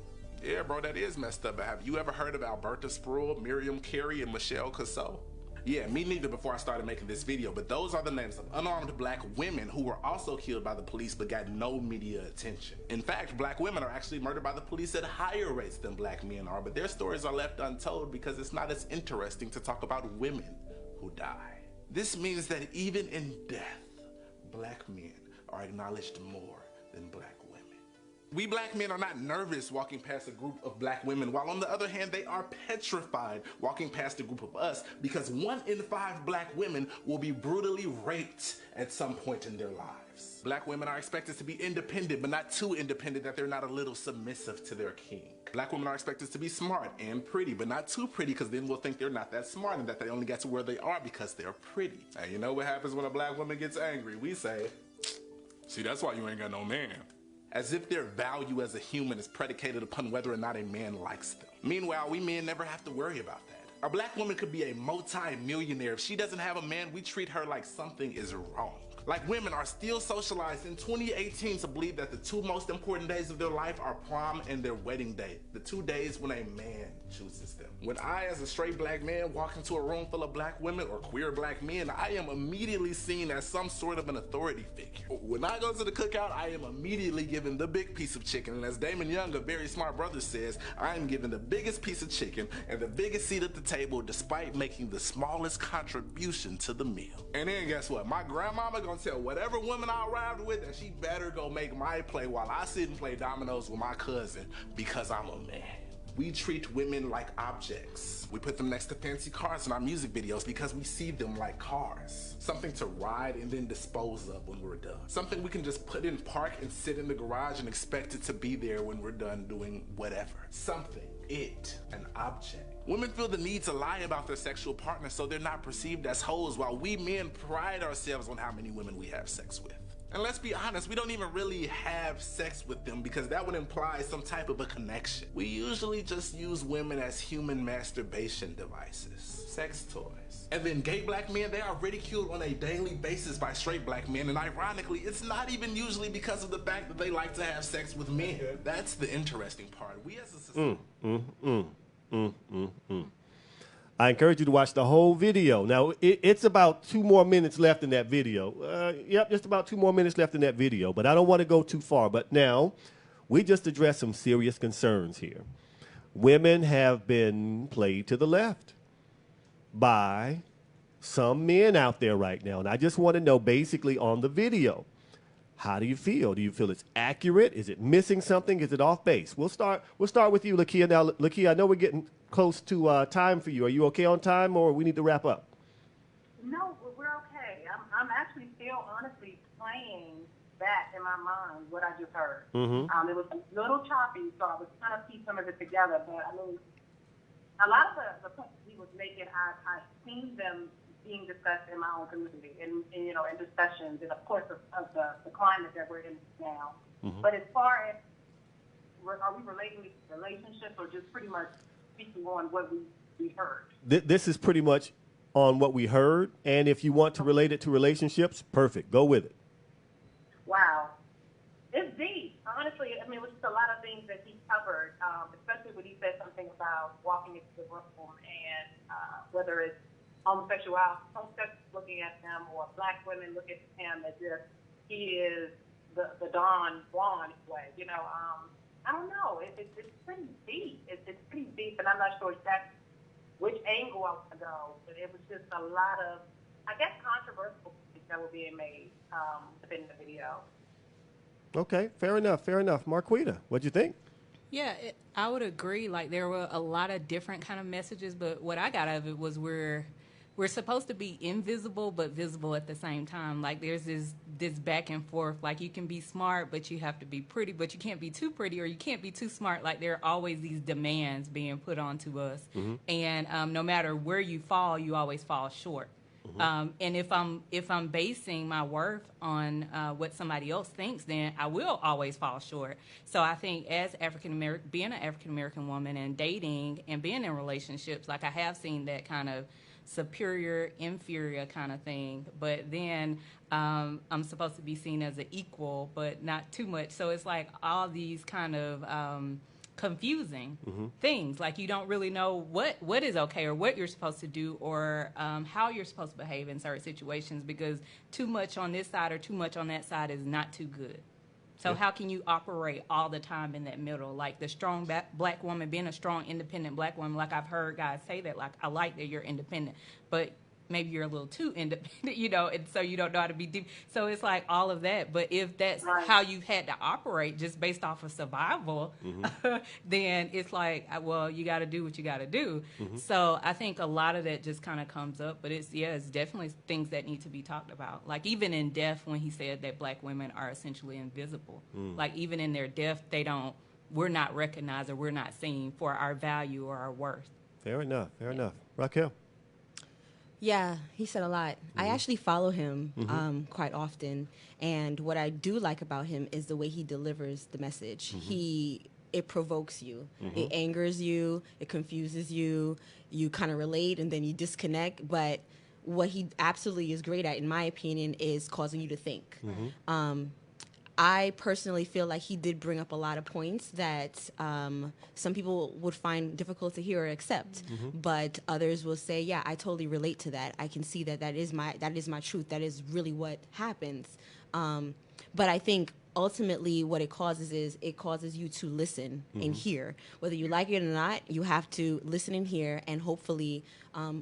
Yeah, bro, that is messed up. But have you ever heard of Alberta Spruill, Miriam Carey, and Michelle Cassell? Yeah, me neither before I started making this video, but those are the names of unarmed black women who were also killed by the police but got no media attention. In fact, black women are actually murdered by the police at higher rates than black men are, but their stories are left untold because it's not as interesting to talk about women who die. This means that even in death, black men are acknowledged more than black women. We black men are not nervous walking past a group of black women, while on the other hand, they are petrified walking past a group of us because 1 in 5 black women will be brutally raped at some point in their lives. Black women are expected to be independent, but not too independent that they're not a little submissive to their king. Black women are expected to be smart and pretty, but not too pretty because then we'll think they're not that smart and that they only got to where they are because they're pretty. And you know what happens when a black woman gets angry? We say, see, that's why you ain't got no man. As if their value as a human is predicated upon whether or not a man likes them. Meanwhile, we men never have to worry about that. A black woman could be a multi-millionaire. If she doesn't have a man, we treat her like something is wrong. Like women are still socialized in 2018 to believe that the 2 most important days of their life are prom and their wedding day. The 2 days when a man chooses them. When I, as a straight black man, walk into a room full of black women or queer black men, I am immediately seen as some sort of an authority figure. When I go to the cookout, I am immediately given the big piece of chicken. And as Damon Young, a very smart brother, says, I am given the biggest piece of chicken and the biggest seat at the table despite making the smallest contribution to the meal. And then guess what? My grandmama gonna tell whatever woman I arrived with that she better go make my play while I sit and play dominoes with my cousin because I'm a man. We treat women like objects. We put them next to fancy cars in our music videos because we see them like cars. Something to ride and then dispose of when we're done. Something we can just put in park and sit in the garage and expect it to be there when we're done doing whatever. Something, an object. Women feel the need to lie about their sexual partner so they're not perceived as hoes, while we men pride ourselves on how many women we have sex with. And let's be honest, we don't even really have sex with them because that would imply some type of a connection. We usually just use women as human masturbation devices, sex toys. And then gay black men, they are ridiculed on a daily basis by straight black men, and ironically, it's not even usually because of the fact that they like to have sex with men. That's the interesting part. We as a society... I encourage you to watch the whole video. Now, it's about 2 more minutes left in that video. Yep, just about 2 more minutes left in that video, but I don't want to go too far. But now, we just addressed some serious concerns here. Women have been played to the left by some men out there right now, and I just want to know, basically, on the video, how do you feel? Do you feel it's accurate? Is it missing something? Is it off base? We'll start with you, Lakia. Now, Lakia, I know we're getting close to time for you. Are you okay on time, or we need to wrap up? No, we're okay. I'm actually still honestly playing that in my mind, what I just heard. It was a little choppy, so I was trying to piece some of it together. But, I mean, a lot of the points he was making, I've seen them being discussed in my own community, in discussions, and of course of the climate that we're in now. But as far as, are we relating these relationships or just pretty much speaking on what we heard? This is pretty much on what we heard, and if you want to relate it to relationships, perfect. Go with it. Wow. It's deep. Honestly, I mean, it was just a lot of things that he covered, especially when he said something about walking into the room and whether it's homosexuals looking at him or black women look at him as if he is the Don Juan way. I don't know. It's pretty deep. It's pretty deep, and I'm not sure exactly which angle I want to go, but it was just a lot of, I guess, controversial things that were being made within the video. Okay, fair enough. Marquita, what'd you think? Yeah, I would agree. Like, there were a lot of different kind of messages, but what I got out of it was we're supposed to be invisible but visible at the same time. Like, there's this back and forth. Like, you can be smart, but you have to be pretty, but you can't be too pretty, or you can't be too smart. Like, there are always these demands being put onto us. And no matter where you fall, you always fall short. And if I'm basing my worth on what somebody else thinks, then I will always fall short. So I think as being an African American woman and dating and being in relationships, like, I have seen that kind of superior, inferior kind of thing. But then I'm supposed to be seen as an equal, but not too much. So it's like all these kind of confusing things. Like, you don't really know what is okay or what you're supposed to do or how you're supposed to behave in certain situations, because too much on this side or too much on that side is not too good. So how can you operate all the time in that middle? Like, the strong black woman, being a strong, independent black woman, like I've heard guys say that, like, I like that you're independent, but maybe you're a little too independent, and so you don't know how to be deep. So it's like all of that. But if that's how you've had to operate just based off of survival, then it's like, well, you got to do what you got to do. So I think a lot of that just kind of comes up. But it's definitely things that need to be talked about. Like, even in death, when he said that black women are essentially invisible, like, even in their death, we're not recognized or we're not seen for our value or our worth. Fair enough. Racquel? Yeah, he said a lot. I actually follow him quite often, and what I do like about him is the way he delivers the message. It provokes you. It angers you. It confuses you. You kind of relate, and then you disconnect. But what he absolutely is great at, in my opinion, is causing you to think. I personally feel like he did bring up a lot of points that some people would find difficult to hear or accept, but others will say, "Yeah, I totally relate to that. I can see that is my truth. That is really what happens." But I think ultimately what it causes is it causes you to listen and hear. Whether you like it or not, you have to listen and hear, and hopefully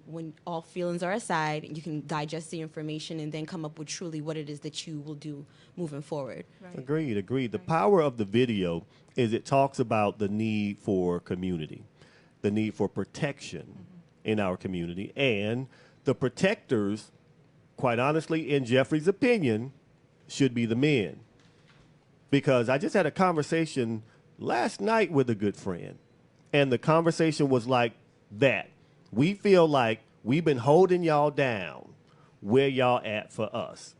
when all feelings are aside, you can digest the information and then come up with truly what it is that you will do moving forward. Right. Agreed. The power of the video is it talks about the need for community, the need for protection in our community, and the protectors, quite honestly, in Jeffrey's opinion, should be the men. Because I just had a conversation last night with a good friend, and the conversation was like that. We feel like we've been holding y'all down. Where y'all at for us?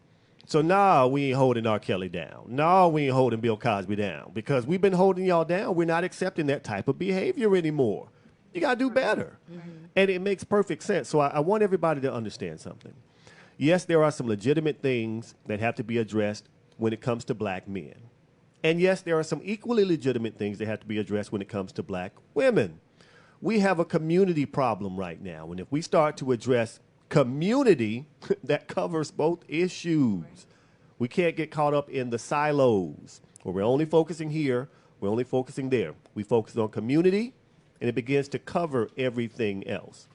So now we ain't holding R. Kelly down. No, we ain't holding Bill Cosby down because we've been holding y'all down. We're not accepting that type of behavior anymore. You got to do better. And it makes perfect sense. So I want everybody to understand something. Yes, there are some legitimate things that have to be addressed when it comes to black men. And yes, there are some equally legitimate things that have to be addressed when it comes to black women. We have a community problem right now. And if we start to address community, that covers both issues. We can't get caught up in the silos where we're only focusing here, we're only focusing there. We focus on community, and it begins to cover everything else.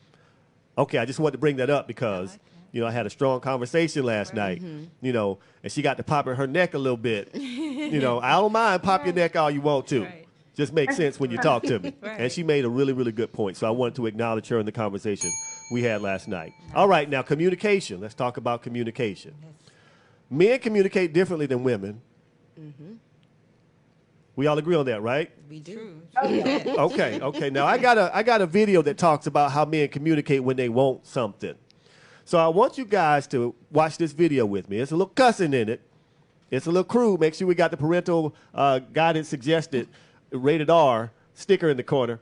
Okay, I just wanted to bring that up because, you know, I had a strong conversation last night, you know, and she got to popping her neck a little bit. You know, I don't mind pop your neck all you want to. Just makes sense when you talk to me. And she made a really, really good point. So I wanted to acknowledge her in the conversation we had last night. All right, now communication. Let's talk about communication. Men communicate differently than women. We all agree on that, right? We do. Okay. Now I got a video that talks about how men communicate when they want something. So I want you guys to watch this video with me. It's a little cussing in it. It's a little crude. Make sure we got the parental guidance suggested, rated R sticker in the corner.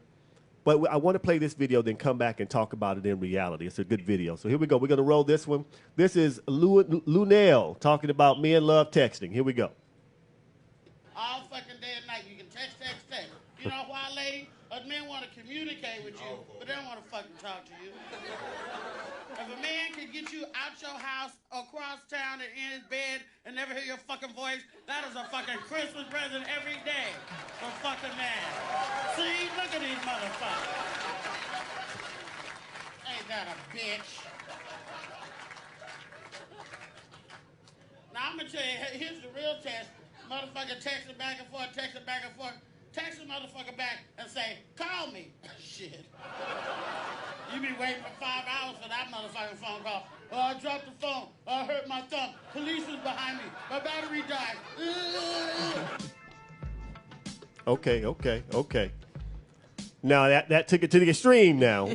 But I want to play this video, then come back and talk about it in reality. It's a good video. So here we go. We're going to roll this one. This is Lunel talking about men love texting. Here we go. All fucking day and night. You can text. You know why, lady? Men want to communicate with you, but they don't want to fucking talk to you. If a man can get you out your house, across town, and in his bed, and never hear your fucking voice, that is a fucking Christmas present every day for fucking man. See? Look at these motherfuckers. Ain't that a bitch? Now, I'm gonna tell you, here's the real test. Motherfucker texting back and forth. Text the motherfucker back and say, call me. Shit. You be waiting for 5 hours for that motherfucking phone call. Oh, I dropped the phone. Oh, I hurt my thumb. Police was behind me. My battery died. Okay. Now, that took it to the extreme now.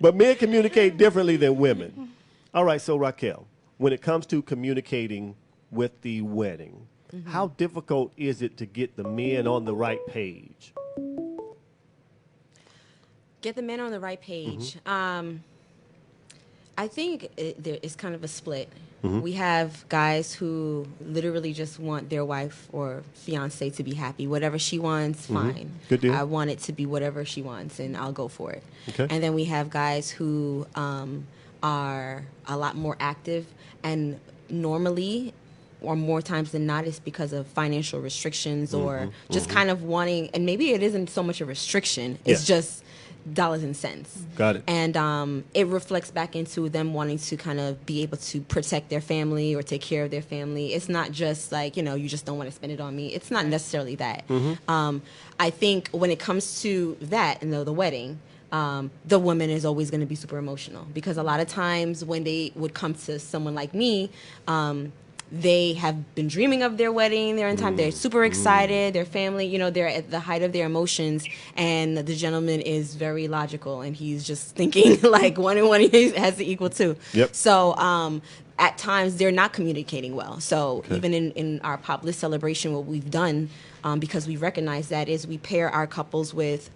But men communicate differently than women. All right, so Racquel, when it comes to communicating with the wedding, how difficult is it to get the men on the right page? Get the men on the right page. I think it's kind of a split. We have guys who literally just want their wife or fiance to be happy. Whatever she wants, fine. Good deal. I want it to be whatever she wants, and I'll go for it. Okay. And then we have guys who are a lot more active, and normally, or more times than not, it's because of financial restrictions or just kind of wanting, and maybe it isn't so much a restriction, it's just dollars and cents. Got it. And it reflects back into them wanting to kind of be able to protect their family or take care of their family. It's not just like, you know, you just don't want to spend it on me. It's not necessarily that. I think when it comes to that, and the wedding, the woman is always going to be super emotional, because a lot of times when they would come to someone like me, they have been dreaming of their wedding their entire time. They're super excited. Their family, you know, they're at the height of their emotions. And the gentleman is very logical, and he's just thinking like 1 and 1 has to equal 2. Yep. So at times they're not communicating well. So even in our Pop List celebration, what we've done, because we recognize that, is we pair our couples with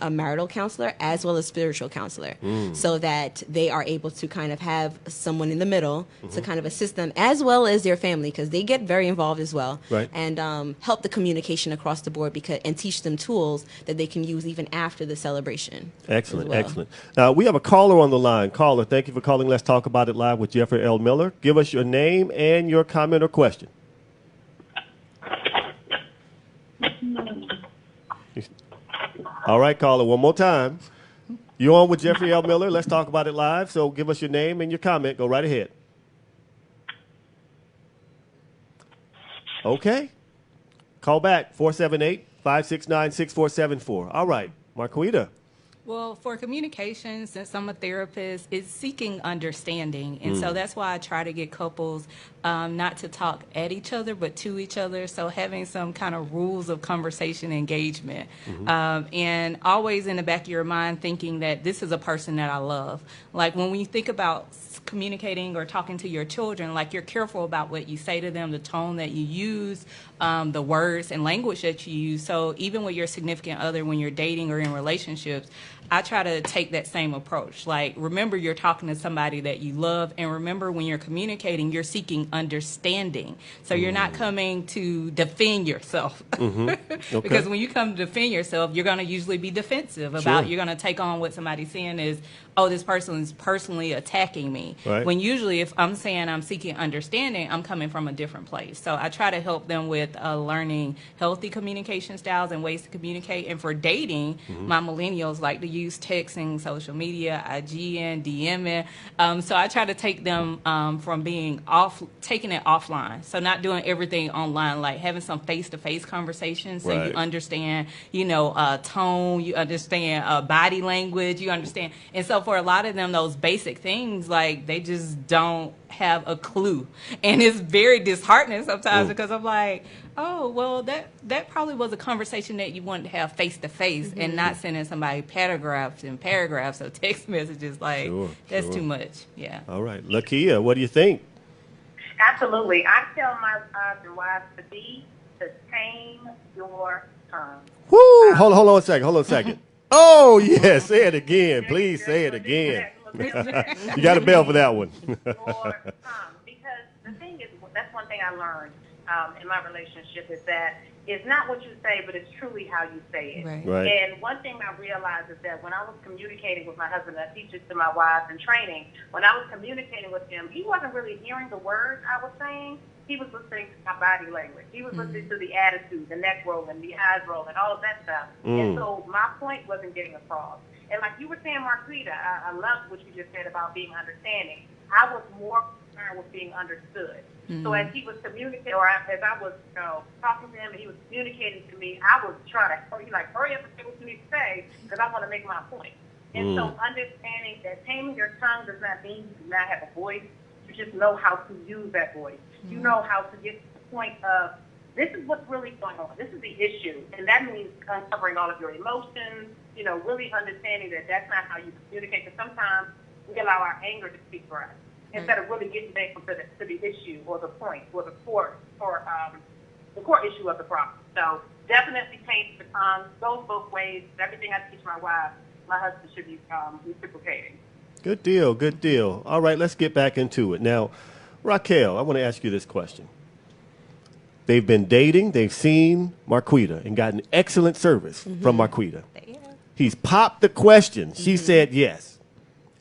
a marital counselor as well as spiritual counselor, so that they are able to kind of have someone in the middle to kind of assist them, as well as their family, because they get very involved as well, and help the communication across the board, and teach them tools that they can use even after the celebration. Excellent. We have a caller on the line. Caller, thank you for calling. Let's talk about it live with Jeffrey L. Miller. Give us your name and your comment or question. All right, caller, one more time. You're on with Jeffrey L. Miller. Let's talk about it live. So give us your name and your comment. Go right ahead. Okay. Call back, 478-569-6474. All right, Marquita. Well, for communication, since I'm a therapist, it's seeking understanding. And so that's why I try to get couples not to talk at each other, but to each other. So having some kind of rules of conversation engagement. And always in the back of your mind thinking that this is a person that I love. Like when we think about communicating or talking to your children, like you're careful about what you say to them, the tone that you use, the words and language that you use. So even with your significant other, when you're dating or in relationships, I try to take that same approach. Like, remember you're talking to somebody that you love, and remember when you're communicating, you're seeking understanding. So you're not coming to defend yourself. Okay. Because when you come to defend yourself, you're going to usually be defensive about, you're going to take on what somebody's saying is, oh, this person is personally attacking me. Right. When usually if I'm saying I'm seeking understanding, I'm coming from a different place. So I try to help them with learning healthy communication styles and ways to communicate. And for dating, my millennials like to use texting, social media, IGN, DMing. So I try to take them from being taking it offline. So not doing everything online, like having some face-to-face conversations so you understand, tone, you understand body language, you understand. And so for a lot of them, those basic things, like they just don't have a clue. And it's very disheartening sometimes because I'm like, oh, well, that probably was a conversation that you wanted to have face to face and not sending somebody paragraphs and paragraphs of text messages. Like, that's too much. Yeah. All right. Lakia, what do you think? Absolutely. I tell my wives to tame your tongue. Woo! Hold on a second. Oh, yeah. Say it again. Please say it again. You got a bell for that one. Because the thing is, that's one thing I learned in my relationship is that it's not what you say, but it's truly how you say it. Right. And one thing I realized is that when I was communicating with my husband, I teach it to my wives in training, when I was communicating with him, he wasn't really hearing the words I was saying. He was listening to my body language. He was listening to the attitude, the neck rolling, the eyes rolling, all of that stuff. And so my point wasn't getting across. And like you were saying, Marquita, I loved what you just said about being understanding. I was more concerned with being understood. So as he was communicating, or as I was talking to him and he was communicating to me, I was trying to hurry up and say what you need to say because I want to make my point. And so understanding that taming your tongue does not mean you do not have a voice. You just know how to use that voice. You know how to get to the point of, this is what's really going on. This is the issue. And that means uncovering all of your emotions, really understanding that that's not how you communicate. Because sometimes we allow our anger to speak for us instead of really getting back to the issue or the point or the core issue of the problem. So definitely change the tongue. Goes both ways. Everything I teach my wife, my husband should be reciprocating. Good deal. Good deal. All right, let's get back into it. Now, Racquel, I want to ask you this question. They've been dating. They've seen Marquita and gotten excellent service from Marquita. He's popped the question. She said yes.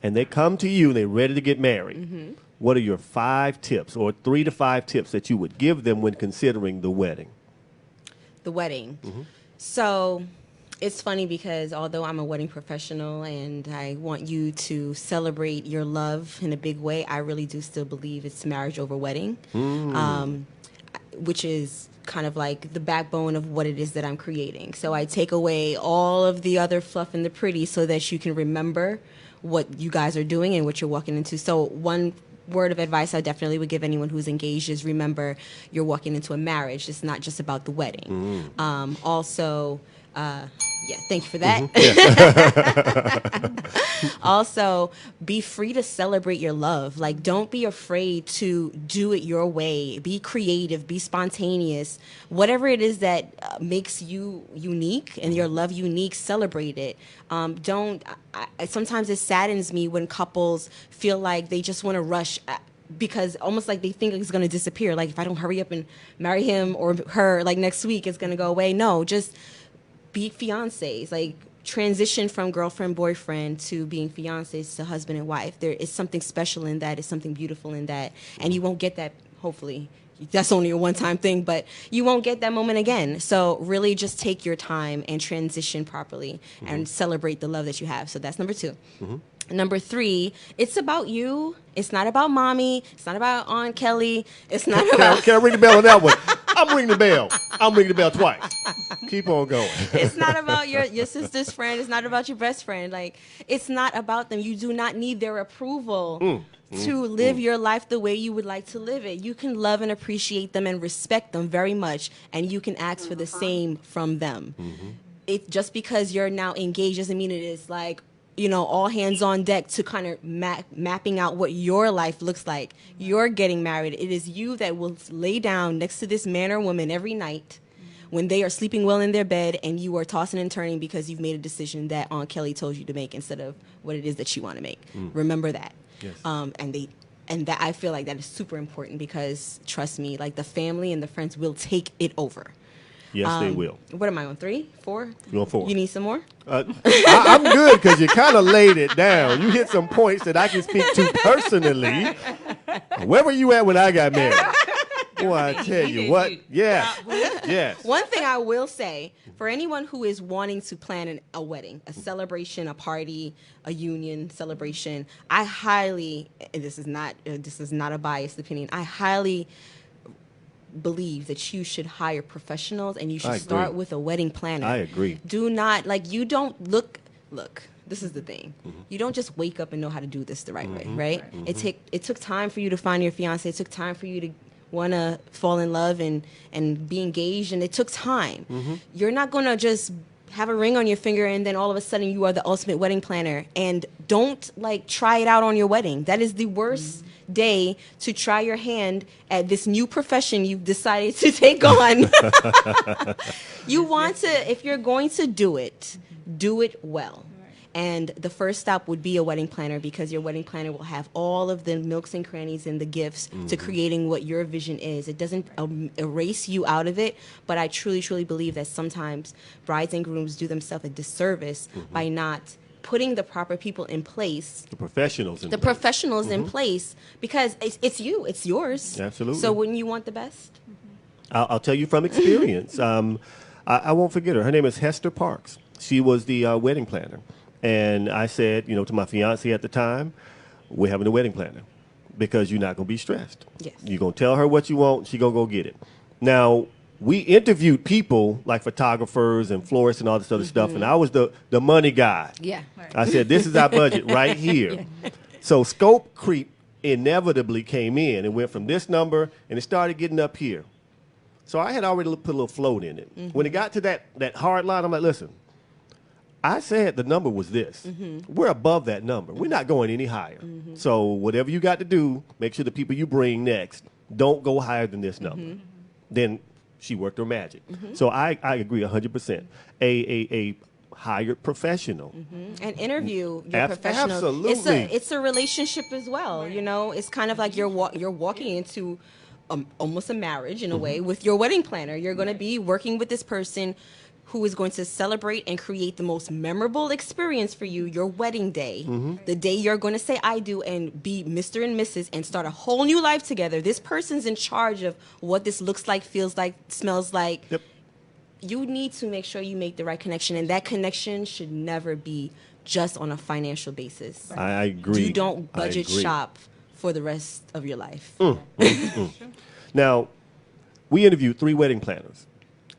And they come to you and they're ready to get married. What are your 5 tips or 3 to 5 tips that you would give them when considering the wedding? The wedding. So it's funny because although I'm a wedding professional and I want you to celebrate your love in a big way, I really do still believe it's marriage over wedding, which is kind of like the backbone of what it is that I'm creating. So I take away all of the other fluff and the pretty so that you can remember what you guys are doing and what you're walking into. So one word of advice I definitely would give anyone who's engaged is remember you're walking into a marriage. It's not just about the wedding. Thank you for that. Also, be free to celebrate your love. Like, don't be afraid to do it your way. Be creative, be spontaneous. Whatever it is that makes you unique and your love unique, celebrate it. Sometimes it saddens me when couples feel like they just want to rush because almost like they think it's going to disappear. Like, if I don't hurry up and marry him or her, like next week, it's going to go away. No, just be fiancés, like transition from girlfriend, boyfriend to being fiancés to husband and wife. There is something special in that. It's something beautiful in that. And you won't get that, hopefully. That's only a one-time thing, but you won't get that moment again. So really just take your time and transition properly and celebrate the love that you have. So that's number 2. Number 3, it's about you. It's not about mommy. It's not about Aunt Kelly. It's not about... Can I ring the bell on that one? I'm ringing the bell. I'm ringing the bell twice. Keep on going. It's not about your sister's friend. It's not about your best friend. Like, it's not about them. You do not need their approval to live your life the way you would like to live it. You can love and appreciate them and respect them very much, and you can ask for the same from them. It just because you're now engaged doesn't mean it is like, all hands on deck to kind of mapping out what your life looks like. You're getting married. It is you that will lay down next to this man or woman every night when they are sleeping well in their bed and you are tossing and turning because you've made a decision that Aunt Kelly told you to make instead of what it is that you want to make. Remember that. Yes. And that I feel like that is super important because, trust me, like the family and the friends will take it over. Yes, they will. What am I on, 3, 4? You're on 4. You need some more? I'm good because you kind of laid it down. You hit some points that I can speak to personally. Where were you at when I got married? Boy, I tell you what. Yes. Yes. One thing I will say, for anyone who is wanting to plan a wedding, a celebration, a party, a union celebration, I highly, and this is not a biased opinion, I highly believe that you should hire professionals and you should start with a wedding planner. I agree. Do not, you don't look, this is the thing. You don't just wake up and know how to do this the right way, right? It took time for you to find your fiance. It took time for you to want to fall in love and be engaged, and it took time. You're not going to just have a ring on your finger and then all of a sudden you are the ultimate wedding planner. And don't try it out on your wedding. That is the worst day to try your hand at this new profession you've decided to take on. You want to, if you're going to do it well. And the first stop would be a wedding planner because your wedding planner will have all of the nooks and crannies and the gifts to creating what your vision is. It doesn't erase you out of it, but I truly, truly believe that sometimes brides and grooms do themselves a disservice by not putting the proper people in place. The professionals in place. Professionals in place because it's you. It's yours. Absolutely. So wouldn't you want the best? I'll tell you from experience. I won't forget her. Her name is Hester Parks. She was the wedding planner. And I said, to my fiance at the time, we're having a wedding planner because you're not going to be stressed. Yes. You're going to tell her what you want. She's going to go get it. Now, we interviewed people like photographers and florists and all this other stuff, and I was the money guy. Yeah. Right. I said, this is our budget right here. So scope creep inevitably came in and went from this number, and it started getting up here. So I had already put a little float in it. When it got to that hard line, I'm like, listen, I said the number was this. We're above that number. We're not going any higher. So whatever you got to do, make sure the people you bring next don't go higher than this number. Then she worked her magic. So I agree 100%. A hired professional. And interview your professional. Absolutely. It's a relationship as well. It's kind of like you're walking into almost a marriage in a way with your wedding planner. You're going to be working with this person who is going to celebrate and create the most memorable experience for you, your wedding day, the day you're going to say I do and be Mr. and Mrs. and start a whole new life together. This person's in charge of what this looks like, feels like, smells like. Yep. You need to make sure you make the right connection, and that connection should never be just on a financial basis. I agree. You don't budget shop for the rest of your life. Now, we interviewed 3 wedding planners,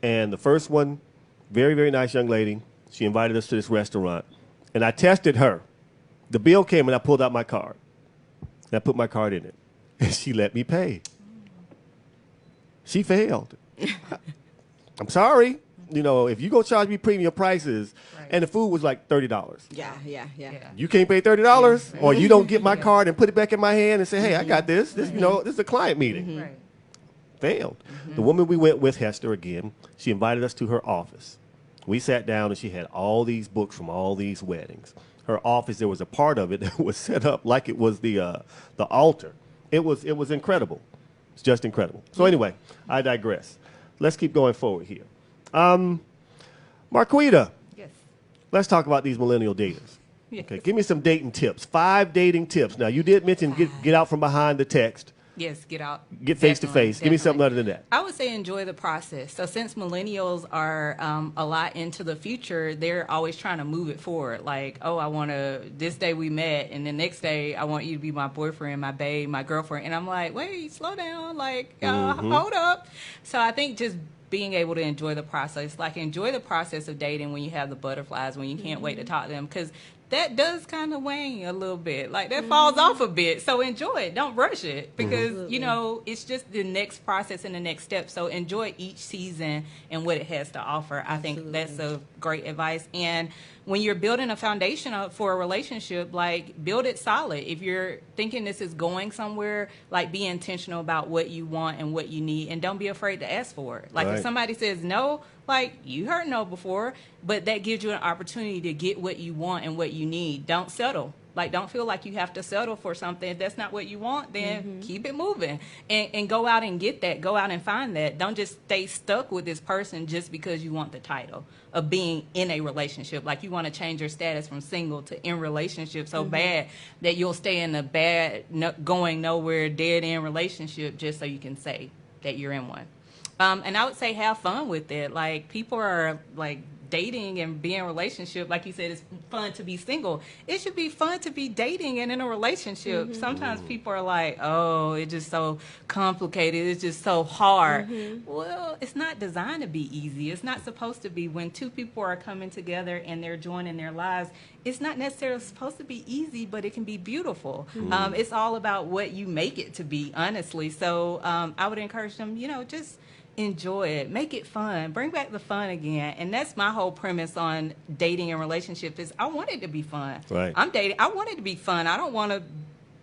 and the first one, very, very nice young lady. She invited us to this restaurant, and I tested her. The bill came, and I pulled out my card. And I put my card in it, and she let me pay. She failed. I'm sorry. If you go charge me premium prices, and the food was like $30. Yeah. You can't pay $30, or you don't get my card and put it back in my hand and say, hey, I got this. This is a client meeting. Failed. The woman we went with, Hester, again, she invited us to her office. We sat down, and she had all these books from all these weddings. Her office, there was a part of it that was set up like it was the altar. It was incredible. It's just incredible. So anyway, I digress. Let's keep going forward here. Marquita. Yes. Let's talk about these millennial daters. Yes. Okay, give me some dating tips. 5 dating tips. Now, you did mention get out from behind the text. Yes, get out. Get face to face. Give me something other than that. I would say enjoy the process. So since millennials are a lot into the future, they're always trying to move it forward. Like, oh, I want to, this day we met, and the next day I want you to be my boyfriend, my babe, my girlfriend. And I'm like, wait, slow down. Like, hold up. So I think just being able to enjoy the process, like enjoy the process of dating when you have the butterflies, when you can't wait to talk to them, because that does kind of wane a little bit. Like that falls off a bit. So enjoy it. Don't rush it, because, you know, it's just the next process and the next step. So enjoy each season and what it has to offer. I think that's a great advice. And when you're building a foundation for a relationship, like build it solid. If you're thinking this is going somewhere, like be intentional about what you want and what you need, and don't be afraid to ask for it. Like if somebody says no, like you heard no before, but that gives you an opportunity to get what you want and what you need. Don't settle. Like, don't feel like you have to settle for something. If that's not what you want, then keep it moving and go out and get that. Go out and find that. Don't just stay stuck with this person just because you want the title of being in a relationship. Like, you want to change your status from single to in relationship so bad that you'll stay in a bad, going nowhere, dead-end relationship just so you can say that you're in one. And I would say have fun with it. Like, people are, like, dating and being in a relationship, like you said, it's fun to be single. It should be fun to be dating and in a relationship. Sometimes people are like, oh, it's just so complicated. It's just so hard. Well, it's not designed to be easy. It's not supposed to be. When two people are coming together and they're joining their lives, it's not necessarily supposed to be easy, but it can be beautiful. It's all about what you make it to be, honestly. So I would encourage them, you know, just enjoy it, make it fun, bring back the fun again. And that's my whole premise on dating and relationship is I want it to be fun. I'm dating, I want it to be fun. I don't want to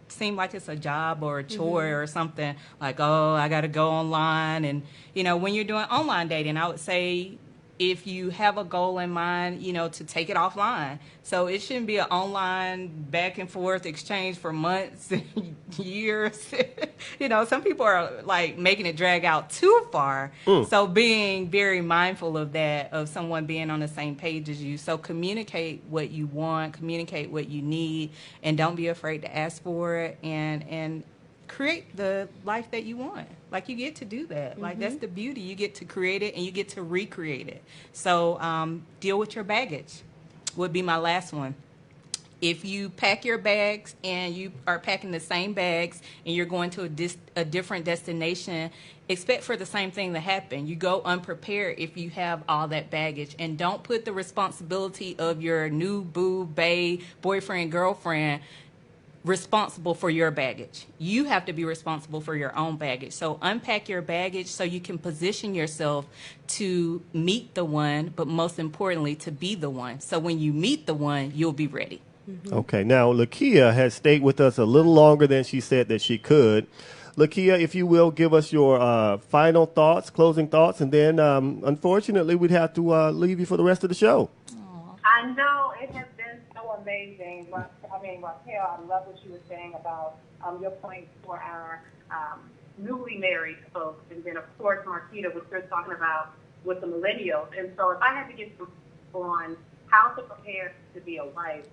seem like it's a job or a chore or something like, oh, I got to go online. And, you know, when you're doing online dating, I would say if you have a goal in mind, you know, to take it offline. So it shouldn't be an online back and forth exchange for months and years. You know, some people are like making it drag out too far. So being very mindful of that, of someone being on the same page as you. So communicate what you want, communicate what you need, and don't be afraid to ask for it, and create the life that you want. Like, you get to do that. Like, that's the beauty. You get to create it and you get to recreate it. So deal with your baggage would be my last one. If you pack your bags and you are packing the same bags and you're going to a different destination, expect for the same thing to happen. You go unprepared if you have all that baggage, and don't put the responsibility of your new boo, bae, boyfriend, girlfriend responsible for your baggage. You have to be responsible for your own baggage. So unpack your baggage so you can position yourself to meet the one, but most importantly, to be the one. So when you meet the one, you'll be ready. Okay. Now, Lakia has stayed with us a little longer than she said that she could. Lakia, if you will, give us your final thoughts, closing thoughts, and then, unfortunately, we'd have to leave you for the rest of the show. I know it has been so amazing. Racquel, I love what you were saying about your point for our newly married folks. And then, of course, Marquita, what you're talking about with the millennials. And so if I had to get some on how to prepare to be a wife,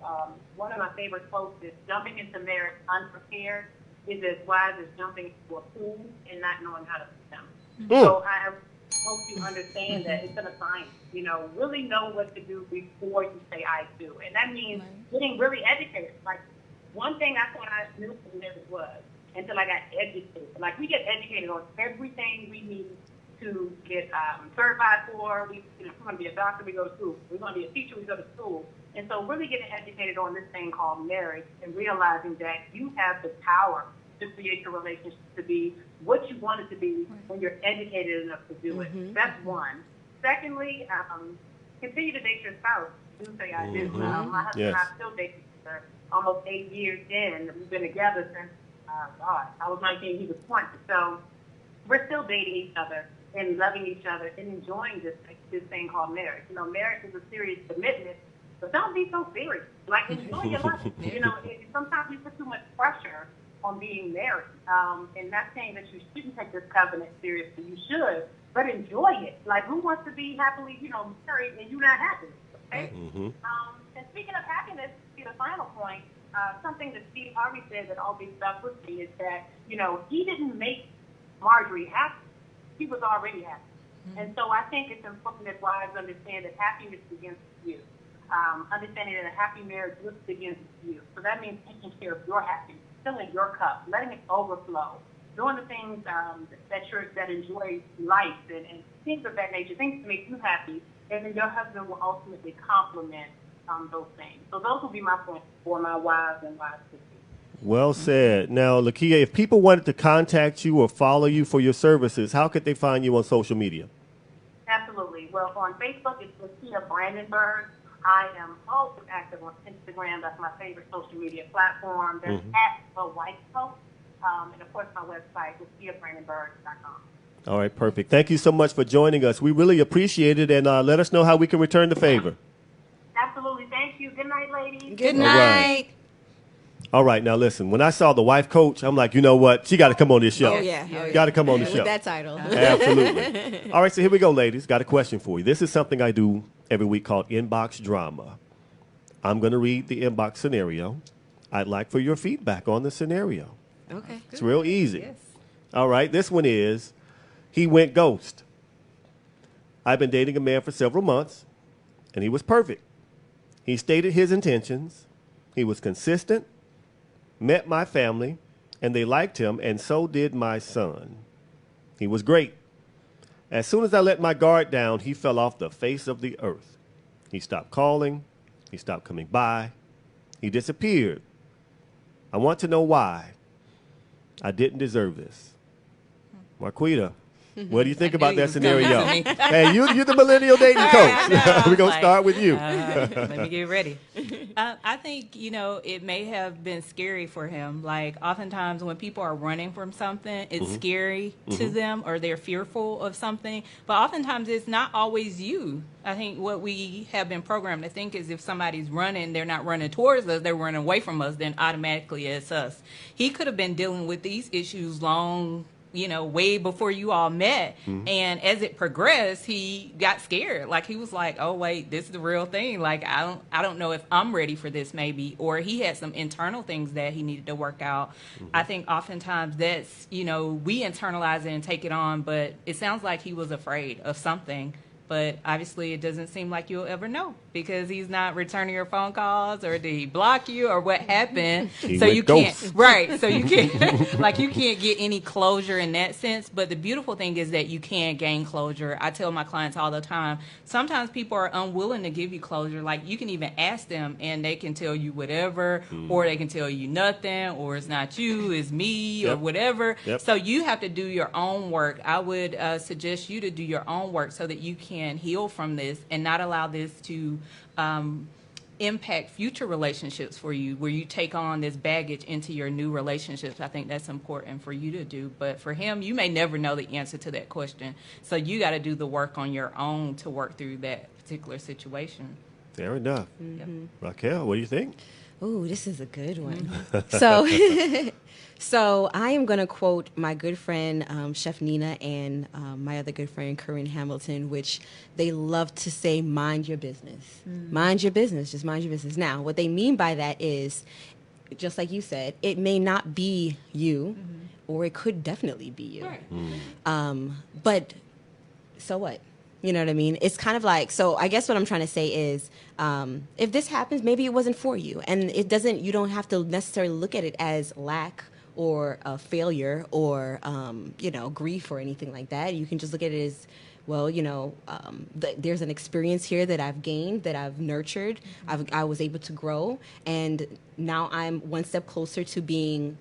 one of my favorite quotes is, jumping into marriage unprepared is as wise as jumping into a pool and not knowing how to swim. So I hope you understand that it's an assignment. You know, really know what to do before you say I do. And that means getting really educated. Like, one thing I thought I knew from this was, until I got educated. Like, we get educated on everything we need to get certified for. We want to be a doctor, we go to school. We want to be a teacher, we go to school. And so really getting educated on this thing called marriage and realizing that you have the power to create your relationship to be what you want it to be when you're educated enough to do it. That's one. Secondly, continue to date your spouse. Do say I do. My husband and I still date for almost 8 years in. We've been together since, I was 19, he was 20. So we're still dating each other and loving each other and enjoying this thing called marriage. You know, marriage is a serious commitment, but don't be so serious. Like, enjoy your life. You know, sometimes we put too much pressure on being married. And not saying that you shouldn't take this covenant seriously. You should. But enjoy it. Like, who wants to be happily, married and you're not happy? Okay? And speaking of happiness, to the final point, something that Steve Harvey said that always stuck with me is that, he didn't make Marjorie happy. He was already happy. Mm-hmm. And so I think it's important that wives understand that happiness begins with you. Understanding that a happy marriage begins with you. So that means taking care of your happiness, filling your cup, letting it overflow, doing the things that enjoy life and things of that nature, things to make you happy, and then your husband will ultimately complement those things. So those will be my points for my wives and wives to see. Well said. Now, Lakia, if people wanted to contact you or follow you for your services, how could they find you on social media? Absolutely. Well, on Facebook, it's Lakia Brandenburg. I am also active on Instagram. That's my favorite social media platform. There's at The Wife Coach. And, of course, my website, LakiaBrandenburg.com. All right, perfect. Thank you so much for joining us. We really appreciate it, and let us know how we can return the favor. Absolutely. Thank you. Good night, ladies. Good night. All right, now listen, when I saw The Wife Coach, I'm like, you know what? She got to come on this show. Oh, yeah. Got to come on the show. With that title. Absolutely. All right, so here we go, ladies. Got a question for you. This is something I do every week called Inbox Drama. I'm going to read the inbox scenario. I'd like for your feedback on the scenario. Okay. It's real easy. Yes. All right, this one is, he went ghost. I've been dating a man for several months, and he was perfect. He stated his intentions. He was consistent, met my family, and they liked him, and so did my son. He was great. As soon as I let my guard down, he fell off the face of the earth. He stopped calling. He stopped coming by. He disappeared. I want to know why. I didn't deserve this. Marquita, what do you think about that scenario? Hey, you're the millennial dating coach. We're going to start with you. Let me get ready. I think, it may have been scary for him. Like, oftentimes when people are running from something, it's scary to them, or they're fearful of something. But oftentimes it's not always you. I think what we have been programmed to think is if somebody's running, they're not running towards us, they're running away from us, then automatically it's us. He could have been dealing with these issues way before you all met. And as it progressed, he got scared. Like, he was like, oh, wait, this is the real thing. Like, I don't know if I'm ready for this, maybe. Or he had some internal things that he needed to work out. I think oftentimes that's, we internalize it and take it on, but it sounds like he was afraid of something. But obviously it doesn't seem like you'll ever know because he's not returning your phone calls, or did he block you, or what happened? So you can't you can't get any closure in that sense. But the beautiful thing is that you can gain closure. I tell my clients all the time, sometimes people are unwilling to give you closure. Like, you can even ask them and they can tell you whatever, or they can tell you nothing, or it's not you, it's me, or whatever. So you have to do your own work. I would suggest you to do your own work so that you can heal from this and not allow this to impact future relationships for you, where you take on this baggage into your new relationships. I think that's important for you to do. But for him, you may never know the answer to that question. So you got to do the work on your own to work through that particular situation. Fair enough. Racquel, what do you think? Ooh, this is a good one. So I am going to quote my good friend, Chef Nina, and my other good friend, Corinne Hamilton, which they love to say, mind your business. Mind your business. Just mind your business. Now, what they mean by that is, just like you said, it may not be you, or it could definitely be you. Right. But so what? You know what I mean? It's kind of like, so I guess what I'm trying to say is, if this happens, maybe it wasn't for you. And you don't have to necessarily look at it as lack or a failure or, grief or anything like that. You can just look at it as, well, there's an experience here that I've gained, that I've nurtured. I was able to grow. And now I'm one step closer to being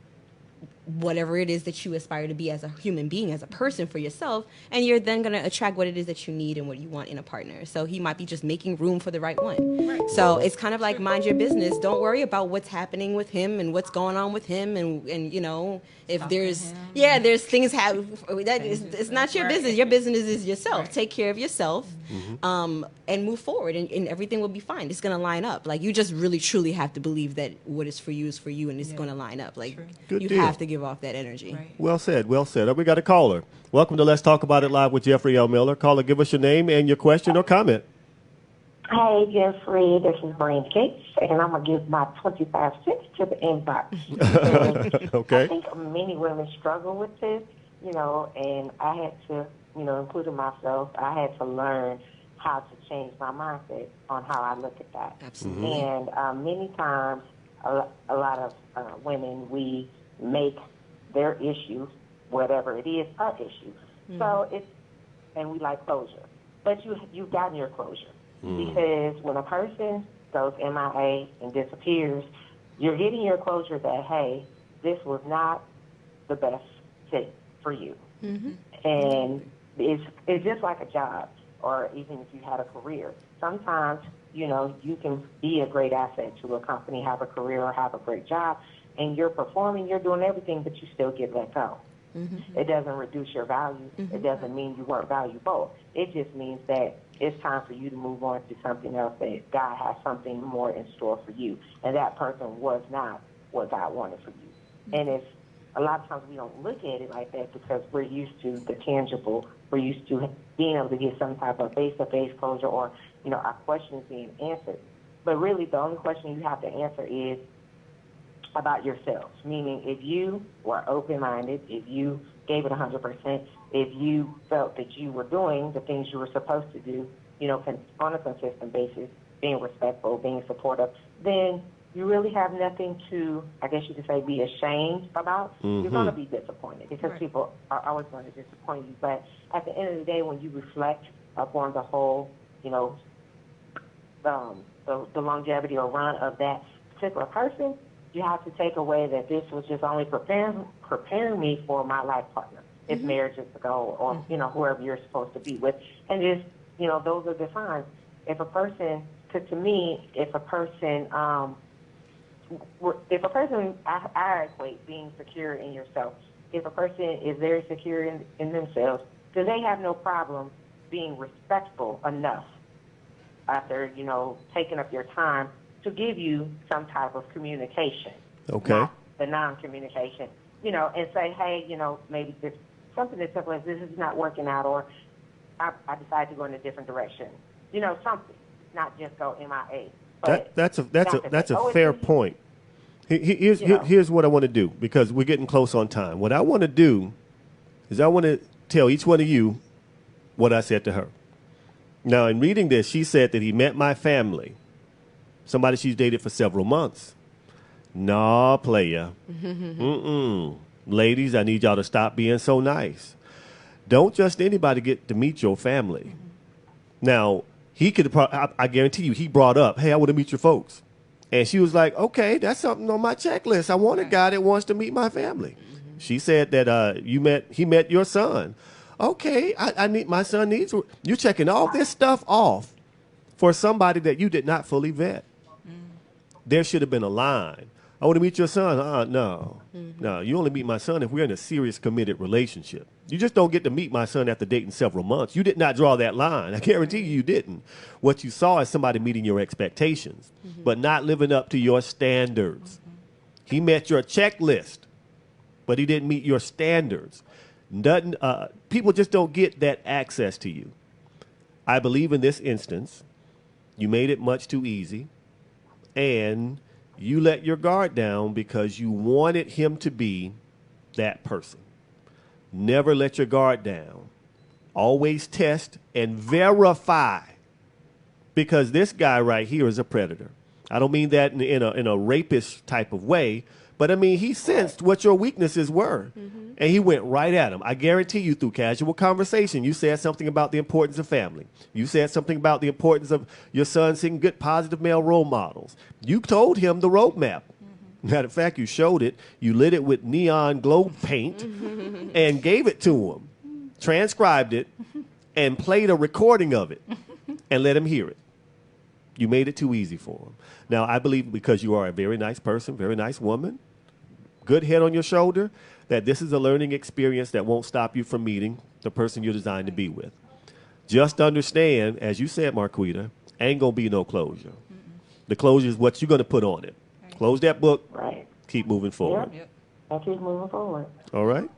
whatever it is that you aspire to be as a human being, as a person for yourself, and you're then going to attract what it is that you need and what you want in a partner. So he might be just making room for the right one. Right. So it's kind of like, mind your business. Don't worry about what's happening with him and what's going on with him, and if there's things it's not your business. Your business is yourself. Right. Take care of yourself, and move forward, and everything will be fine. It's going to line up. Like, you just really truly have to believe that what is for you is for you, and it's going to line up. Like, you have to give off that energy. Right. Well said. Well said. We got a caller. Welcome to Let's Talk About It Live with Jeffrey L. Miller. Caller, give us your name and your question or comment. Hey, Jeffrey, this is Brand Gates, and I'm going to give my 25 cents to the inbox. Okay. I think many women struggle with this, and I had to, including myself, I had to learn how to change my mindset on how I look at that. Absolutely. And many times, a lot of women, we make their issue, whatever it is, our issue. So and we like closure. But you've gotten your closure. Because when a person goes MIA and disappears, you're getting your closure that, hey, this was not the best fit for you. And it's just like a job, or even if you had a career. Sometimes, you can be a great asset to a company, have a career, or have a great job, and you're performing, you're doing everything, but you still get let go. It doesn't reduce your value. It doesn't mean you weren't valuable. It just means that it's time for you to move on to something else, that God has something more in store for you. And that person was not what God wanted for you. And it's a lot of times we don't look at it like that because we're used to the tangible. We're used to being able to get some type of face-to-face closure, or, our questions being answered. But really the only question you have to answer is about yourself, meaning if you were open-minded, if you gave it 100%, if you felt that you were doing the things you were supposed to do, on a consistent basis, being respectful, being supportive, then you really have nothing to, I guess you could say, be ashamed about. You're going to be disappointed because people are always going to disappoint you. But at the end of the day, when you reflect upon the whole, the longevity or run of that particular person, you have to take away that this was just only preparing me for my life partner, if marriage is the goal, or whoever you're supposed to be with. And just those are the signs. If a person, because to me, if a person, I equate being secure in yourself. If a person is very secure in themselves, then they have no problem being respectful enough after taking up your time to give you some type of communication. Okay. Not the non-communication, and say, hey, maybe this, something as simple as this is not working out, or I decided to go in a different direction. Something, not just go MIA. That's a fair point. Here's what I want to do, because we're getting close on time. What I want to do is I want to tell each one of you what I said to her. Now, in reading this, she said that he met my family, somebody she's dated for several months. Nah, playa. Ladies, I need y'all to stop being so nice. Don't just anybody get to meet your family. Now, he could, I guarantee you, he brought up, hey, I want to meet your folks. And she was like, okay, that's something on my checklist. I want a guy that wants to meet my family. She said that he met your son. Okay, I need, my son needs, you're checking all this stuff off for somebody that you did not fully vet. There should have been a line. I want to meet your son. No, you only meet my son if we're in a serious committed relationship. You just don't get to meet my son after dating several months. You did not draw that line. I guarantee you didn't. What you saw is somebody meeting your expectations, but not living up to your standards. He met your checklist, but he didn't meet your standards. People just don't get that access to you. I believe in this instance, you made it much too easy, and you let your guard down because you wanted him to be that person. Never let your guard down. Always test and verify, because this guy right here is a predator. I don't mean that in a rapist type of way, but I mean he sensed what your weaknesses were, and he went right at him. I guarantee you, through casual conversation, you said something about the importance of family. You said something about the importance of your son seeing good, positive male role models. You told him the roadmap. Matter of fact, you showed it. You lit it with neon glow paint and gave it to him, transcribed it, and played a recording of it and let him hear it. You made it too easy for him. Now, I believe because you are a very nice person, very nice woman, good head on your shoulder, that this is a learning experience that won't stop you from meeting the person you're designed to be with. Just understand, as you said, Marquita, ain't going to be no closure. The closure is what you're going to put on it. Close that book. Right. Keep moving forward. Yep. And keep moving forward. All right.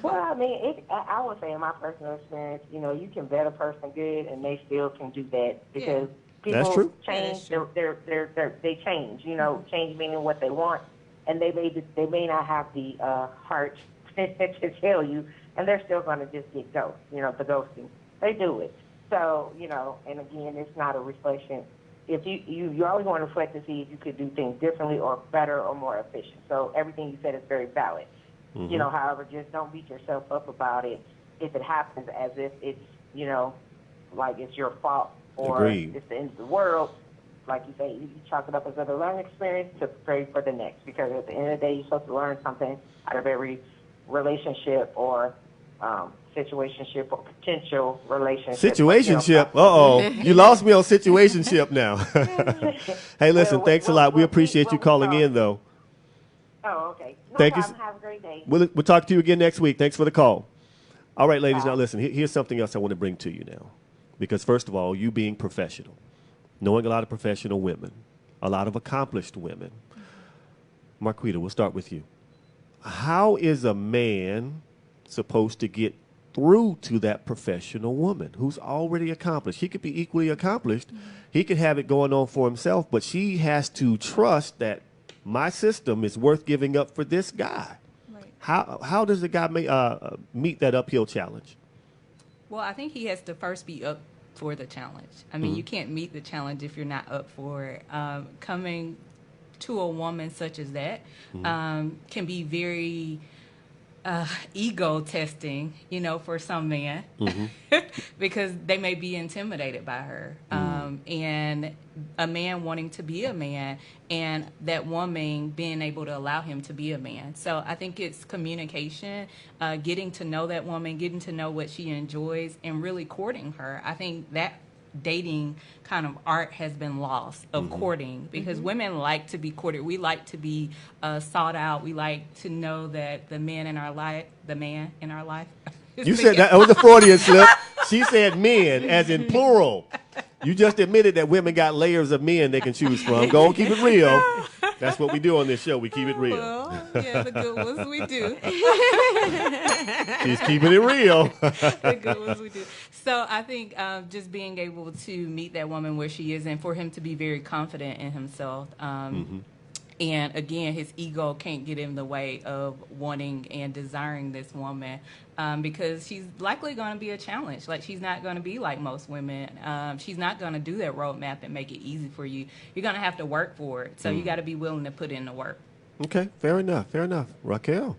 Well, I mean, I would say in my personal experience, you can vet a person good, and they still can do that because People That's true. change. They change. You know, change meaning what they want, and they may not have the heart to tell you, and they're still going to just get ghosted. You know, the ghosting. They do it. So, you know, and again, it's not a reflection. If you always want to reflect to see if you could do things differently or better or more efficient. So everything you said is very valid. You know, however, just don't beat yourself up about it if it happens as if it's, you know, like it's your fault or it's the end of the world. Like you say, you chalk it up as a learning experience to prepare for the next. Because at the end of the day, you're supposed to learn something out of every relationship or situationship or potential relationship. Situationship? Uh-oh. You lost me on situationship now. Hey, listen, thanks a lot. We appreciate you calling in, though. Oh, okay. No Thank problem. you. Have a great day. We'll talk to you again next week. Thanks for the call. All right, ladies, now listen. Here's something else I want to bring to you now. Because, first of all, you being professional, knowing a lot of professional women, a lot of accomplished women. Marquita, we'll start with you. How is a man supposed to get through to that professional woman who's already accomplished? He could be equally accomplished. He could have it going on for himself, but she has to trust that my system is worth giving up for this guy. Right. How does the guy meet that uphill challenge? Well, I think he has to first be up for the challenge. I mean, you can't meet the challenge if you're not up for it. Coming to a woman such as that can be very ego testing, you know, for some men, because they may be intimidated by her. And a man wanting to be a man and that woman being able to allow him to be a man. So I think it's communication, getting to know that woman, getting to know what she enjoys, and really courting her. I think that dating kind of art has been lost of courting, because women like to be courted. We like to be sought out. We like to know that the man in our life. You said that was a Freudian slip. She said men, as in plural. You just admitted that women got layers of men they can choose from. Go on, keep it real. That's what we do on this show. We keep it real. Well, yeah, the good ones we do. She's keeping it real. The good ones we do. So I think just being able to meet that woman where she is, and for him to be very confident in himself. And again, his ego can't get in the way of wanting and desiring this woman, because she's likely going to be a challenge. Like, she's not going to be like most women. She's not going to do that roadmap and make it easy for you. You're going to have to work for it. So you got to be willing to put in the work. Okay, fair enough. Racquel.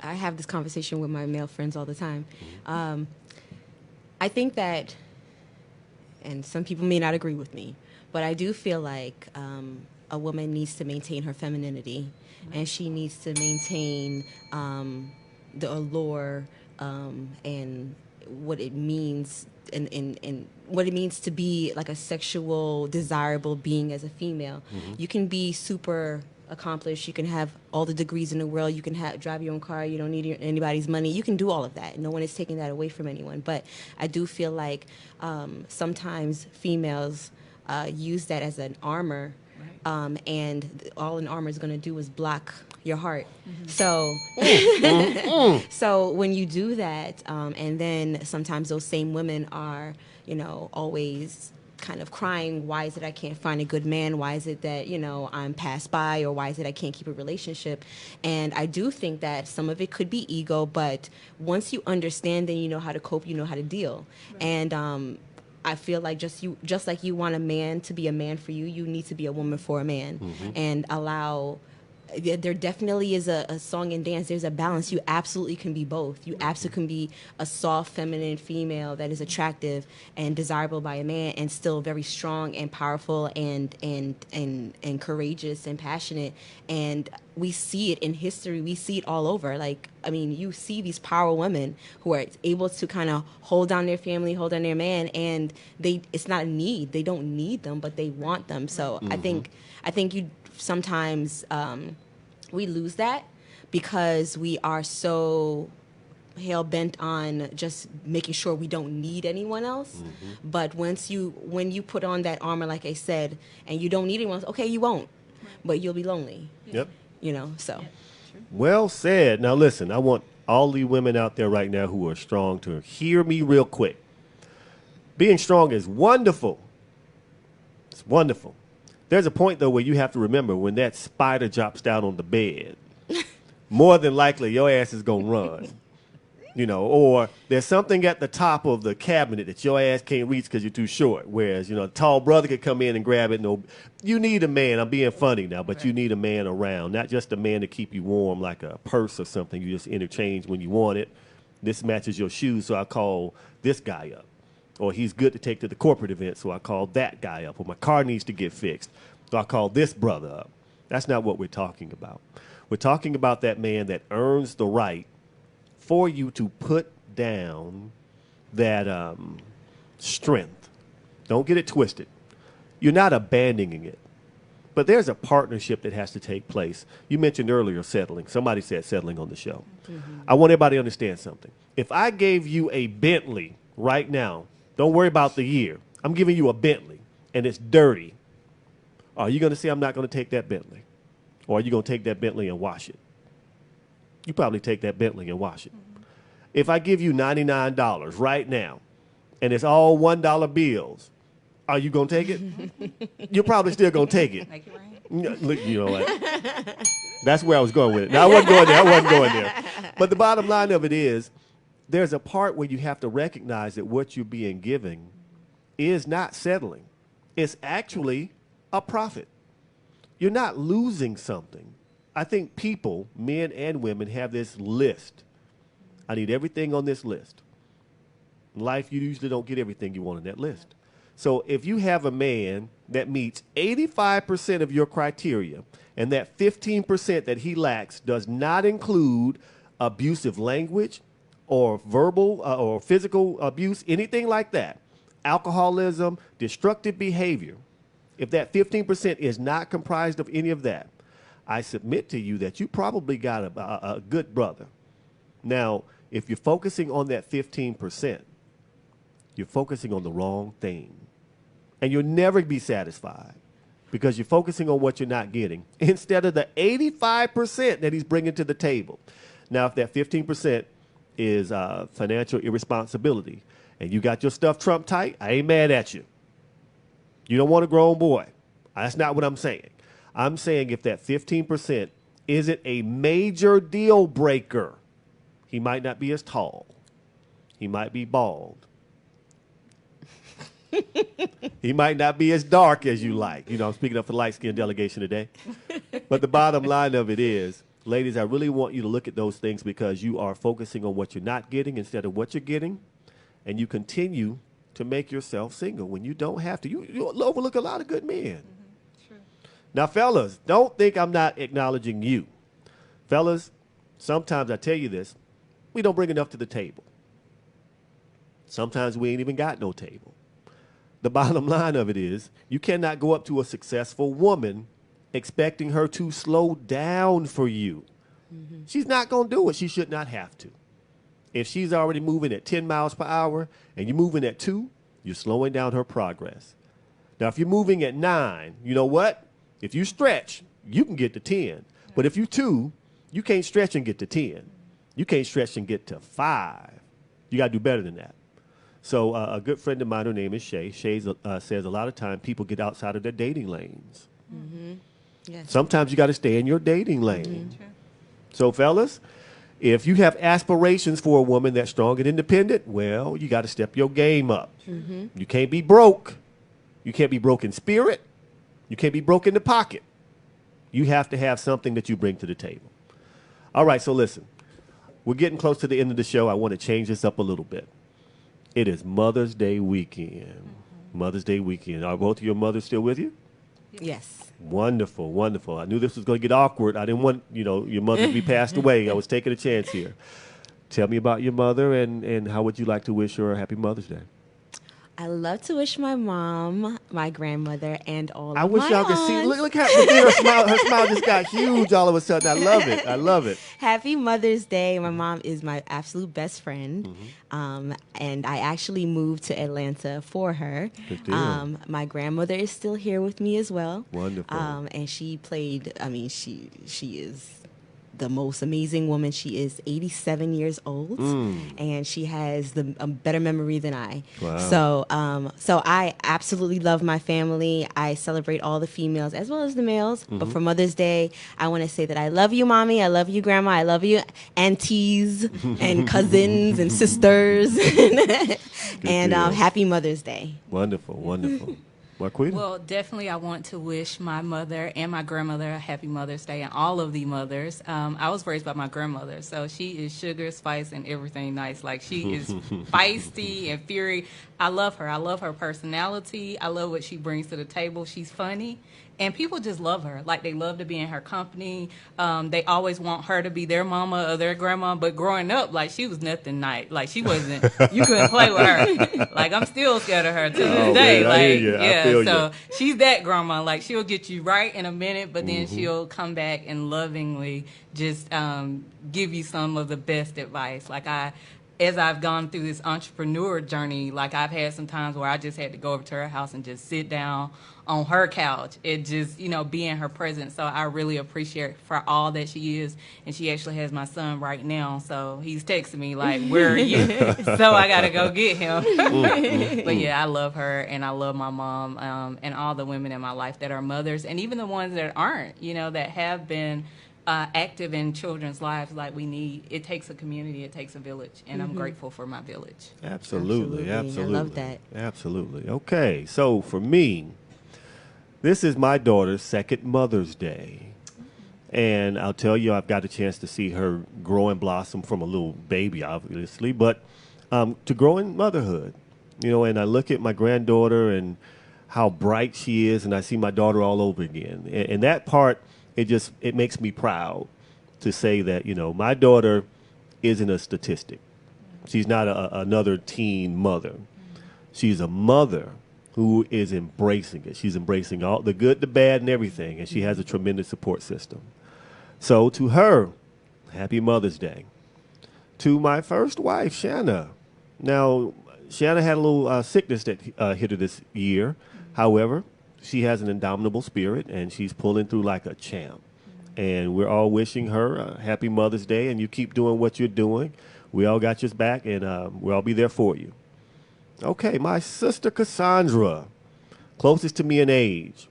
I have this conversation with my male friends all the time. I think that, and some people may not agree with me, but I do feel like a woman needs to maintain her femininity, and she needs to maintain the allure and what it means, and what it means to be like a sexual, desirable being as a female. You can be super accomplished. You can have all the degrees in the world. You can drive your own car. You don't need anybody's money. You can do all of that. No one is taking that away from anyone. But I do feel like sometimes females use that as an armor, and all an armor is going to do is block your heart. So, so when you do that, and then sometimes those same women are, you know, always kind of crying, why is it I can't find a good man? Why is it that, you know, I'm passed by? Or why is it I can't keep a relationship? And I do think that some of it could be ego, but once you understand, then you know how to cope, you know how to deal. And I feel like just like you want a man to be a man for you, you need to be a woman for a man, and allow. There definitely is a song and dance. There's a balance. You absolutely can be both. You absolutely can be a soft, feminine female that is attractive and desirable by a man, and still very strong and powerful and courageous and passionate. And we see it in history. We see it all over. Like, I mean, you see these powerful women who are able to kind of hold down their family, hold down their man, and it's not a need. They don't need them, but they want them. So I think you sometimes we lose that because we are so hell-bent on just making sure we don't need anyone else. But when you put on that armor, like I said, and you don't need anyone else, okay, you won't, but you'll be lonely. Yep. You know, so. Well said. Now listen, I want all the women out there right now who are strong to hear me real quick. Being strong is wonderful. It's wonderful. There's a point, though, where you have to remember when that spider drops down on the bed, more than likely your ass is going to run. You know, or there's something at the top of the cabinet that your ass can't reach because you're too short. Whereas, you know, a tall brother could come in and grab it. No, you need a man. I'm being funny now, but you need a man around, not just a man to keep you warm like a purse or something you just interchange when you want it. This matches your shoes, so I call this guy up. Or he's good to take to the corporate event, so I call that guy up. Or my car needs to get fixed, so I call this brother up. That's not what we're talking about. We're talking about that man that earns the right for you to put down that strength. Don't get it twisted. You're not abandoning it. But there's a partnership that has to take place. You mentioned earlier settling. Somebody said settling on the show. Mm-hmm. I want everybody to understand something. If I gave you a Bentley right now, don't worry about the year. I'm giving you a Bentley, and it's dirty. Are you going to say I'm not going to take that Bentley? Or are you going to take that Bentley and wash it? You probably take that Bentley and wash it. Mm-hmm. If I give you $99 right now, and it's all $1 bills, are you going to take it? You're probably still going to take it. Make it rain. Look, you know what? That's where I was going with it. Now, I wasn't going there. But the bottom line of it is, there's a part where you have to recognize that what you're being given is not settling. It's actually a profit. You're not losing something. I think people, men and women, have this list. I need everything on this list. In life, you usually don't get everything you want on that list. So if you have a man that meets 85% of your criteria and that 15% that he lacks does not include abusive language or verbal or physical abuse, anything like that, alcoholism, destructive behavior, if that 15% is not comprised of any of that, I submit to you that you probably got a good brother. Now, if you're focusing on that 15%, you're focusing on the wrong thing. And you'll never be satisfied because you're focusing on what you're not getting instead of the 85% that he's bringing to the table. Now, if that 15% is financial irresponsibility and you got your stuff Trump tight, I ain't mad at you. You don't want a grown boy. That's not what I'm saying. I'm saying if that 15% isn't a major deal breaker, he might not be as tall. He might be bald. He might not be as dark as you like. You know, I'm speaking up for the light-skinned delegation today. But the bottom line of it is, ladies, I really want you to look at those things because you are focusing on what you're not getting instead of what you're getting, and you continue to make yourself single when you don't have to. You overlook a lot of good men. Mm-hmm. True. Now, fellas, don't think I'm not acknowledging you. Fellas, sometimes I tell you this, we don't bring enough to the table. Sometimes we ain't even got no table. The bottom line of it is you cannot go up to a successful woman expecting her to slow down for you. Mm-hmm. She's not going to do it. She should not have to. If she's already moving at 10 miles per hour and you're moving at 2, you're slowing down her progress. Now, if you're moving at 9, you know what? If you stretch, you can get to 10. But if you 2, you can't stretch and get to 10. You can't stretch and get to 5. You got to do better than that. So a good friend of mine, her name is Shay. Shay says a lot of times people get outside of their dating lanes. Mm-hmm. Yes. Sometimes you got to stay in your dating lane. Mm-hmm. So, fellas, if you have aspirations for a woman that's strong and independent, well, you got to step your game up. Mm-hmm. You can't be broke. You can't be broke in spirit. You can't be broke in the pocket. You have to have something that you bring to the table. All right, so listen. We're getting close to the end of the show. I want to change this up a little bit. It is Mother's Day weekend. Mm-hmm. Mother's Day weekend. Are both of your mothers still with you? Yes. Wonderful, wonderful. I knew this was going to get awkward. I didn't want, your mother to be passed away. I was taking a chance here. Tell me about your mother and how would you like to wish her a happy Mother's Day? I love to wish my mom, my grandmother, and all I of wish my y'all could aunts. see. Look how her smile. Her smile just got huge all of a sudden. I love it. I love it. Happy Mother's Day. My mom is my absolute best friend. Mm-hmm. And I actually moved to Atlanta for her. Good deal. My grandmother is still here with me as well. Wonderful. And she played, she is the most amazing woman. She is 87 years old, and she has a better memory than I. Wow. So I absolutely love my family. I celebrate all the females as well as the males. But for Mother's Day, I want to say that I love you, Mommy. I love you, Grandma. I love you, aunties and cousins and sisters. And happy Mother's Day. Wonderful, wonderful. Marquita? Well, definitely I want to wish my mother and my grandmother a happy Mother's Day, and all of the mothers. I was raised by my grandmother, so she is sugar, spice, and everything nice. Like, she is feisty and fiery. I love her. I love her personality. I love what she brings to the table. She's funny. And people just love her. Like, they love to be in her company. They always want her to be their mama or their grandma. But growing up, like, she was nothing nice. Like, she wasn't, you couldn't play with her. Like, I'm still scared of her to this day. Man, like, so she's that grandma. Like, she'll get you right in a minute, but then she'll come back and lovingly just give you some of the best advice. Like, as I've gone through this entrepreneur journey, like, I've had some times where I just had to go over to her house and just sit down on her couch and just, be in her presence. So I really appreciate her for all that she is. And she actually has my son right now. So he's texting me like, where are you? So I got to go get him. But yeah, I love her and I love my mom and all the women in my life that are mothers, and even the ones that aren't, that have been active in children's lives. Like, it takes a community, it takes a village, and I'm grateful for my village. Absolutely. I love that. Absolutely. Okay, so for me, this is my daughter's second Mother's Day. And I'll tell you, I've got a chance to see her grow and blossom from a little baby, obviously, but to grow in motherhood. And I look at my granddaughter and how bright she is, and I see my daughter all over again. And that part, it makes me proud to say that, my daughter isn't a statistic. She's not another teen mother. She's a mother who is embracing it. She's embracing all the good, the bad, and everything, and she has a tremendous support system. So to her, happy Mother's Day. To my first wife, Shanna. Now, Shanna had a little sickness that hit her this year. However, she has an indomitable spirit, and she's pulling through like a champ. And we're all wishing her a happy Mother's Day, and you keep doing what you're doing. We all got your back, and we'll all be there for you. Okay, my sister Cassandra, closest to me in age.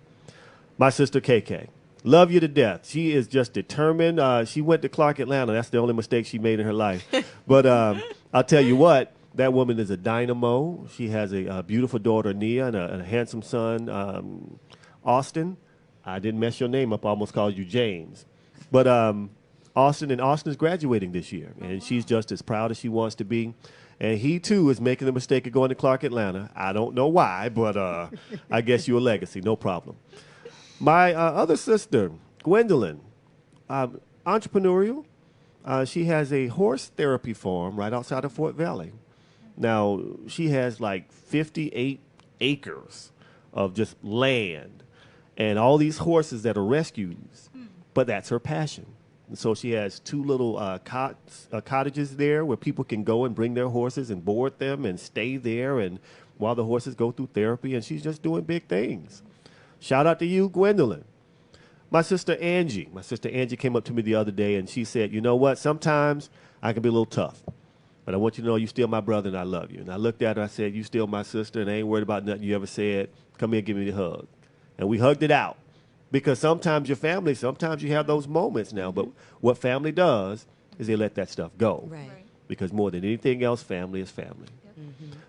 My sister KK, love you to death. She is just determined. She went to Clark Atlanta. That's the only mistake she made in her life. But I'll tell you what, that woman is a dynamo. She has a beautiful daughter, Nia, and a handsome son, Austin. I didn't mess your name up. I almost called you James. But Austin is graduating this year, and she's just as proud as she wants to be. And he, too, is making the mistake of going to Clark Atlanta. I don't know why, but I guess you're a legacy. No problem. My other sister, Gwendolyn, entrepreneurial. She has a horse therapy farm right outside of Fort Valley. Now, she has like 58 acres of just land and all these horses that are rescues, but that's her passion. So she has two little cottages there where people can go and bring their horses and board them and stay there and while the horses go through therapy, and she's just doing big things. Shout out to you, Gwendolyn. My sister Angie came up to me the other day and she said, you know what, sometimes I can be a little tough, but I want you to know you're still my brother and I love you. And I looked at her, I said, you still my sister and I ain't worried about nothing you ever said. Come here, give me the hug. And we hugged it out. Because sometimes your family, sometimes you have those moments now. But what family does is they let that stuff go. Right. Because more than anything else, family is family.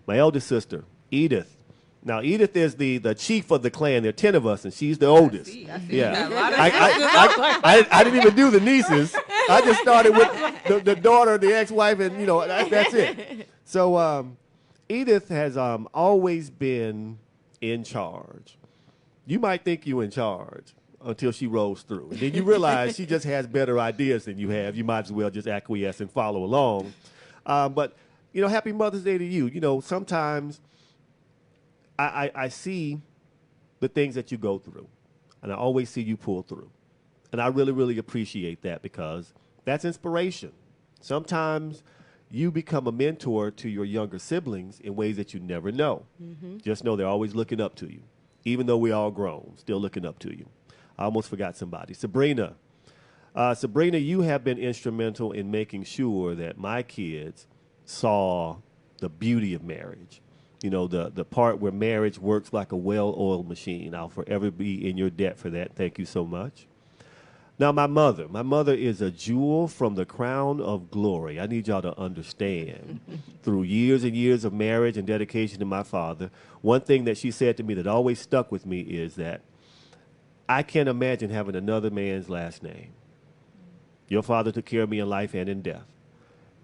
My eldest sister, Edith. Now, Edith is the chief of the clan. There are 10 of us, and she's the oldest. I see. Yeah. I didn't even do the nieces. I just started with the daughter, the ex-wife, and, that's it. So Edith has always been in charge. You might think you're in charge until she rolls through. And then you realize she just has better ideas than you have. You might as well just acquiesce and follow along. But, happy Mother's Day to you. Sometimes I see the things that you go through, and I always see you pull through. And I really, really appreciate that because that's inspiration. Sometimes you become a mentor to your younger siblings in ways that you never know. Just know they're always looking up to you. Even though we're all grown, still looking up to you. I almost forgot somebody. Sabrina, Sabrina, you have been instrumental in making sure that my kids saw the beauty of marriage. You know, the part where marriage works like a well-oiled machine. I'll forever be in your debt for that. Thank you so much. Now, my mother is a jewel from the crown of glory. I need y'all to understand. Through years and years of marriage and dedication to my father, one thing that she said to me that always stuck with me is that I can't imagine having another man's last name. Your father took care of me in life and in death.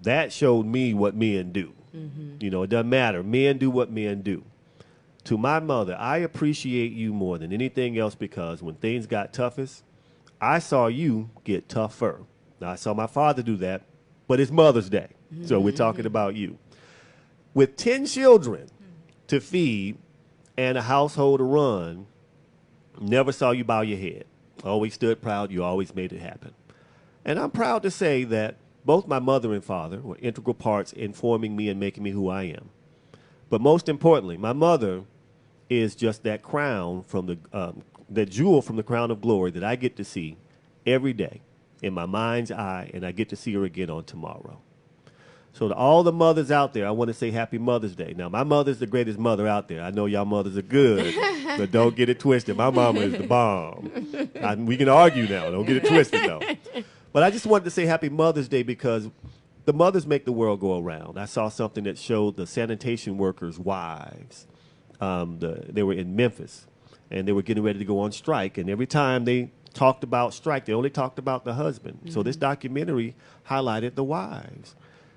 That showed me what men do. Mm-hmm. You know, it doesn't matter. Men do what men do. To my mother, I appreciate you more than anything else because when things got toughest, I saw you get tougher. Now, I saw my father do that, but it's Mother's Day, so we're talking about you. With 10 children to feed and a household to run, never saw you bow your head. Always stood proud. You always made it happen. And I'm proud to say that both my mother and father were integral parts in forming me and making me who I am. But most importantly, my mother is just that crown from the jewel from the crown of glory that I get to see every day in my mind's eye, and I get to see her again on tomorrow. So to all the mothers out there, I want to say Happy Mother's Day. Now, my mother's the greatest mother out there. I know y'all mothers are good, but don't get it twisted. My mama is the bomb. We can argue now. Don't get it twisted, though. But I just wanted to say Happy Mother's Day because the mothers make the world go around. I saw something that showed the sanitation workers' wives. They were in Memphis, and they were getting ready to go on strike. And every time they talked about strike, they only talked about the husband. Mm-hmm. So this documentary highlighted the wives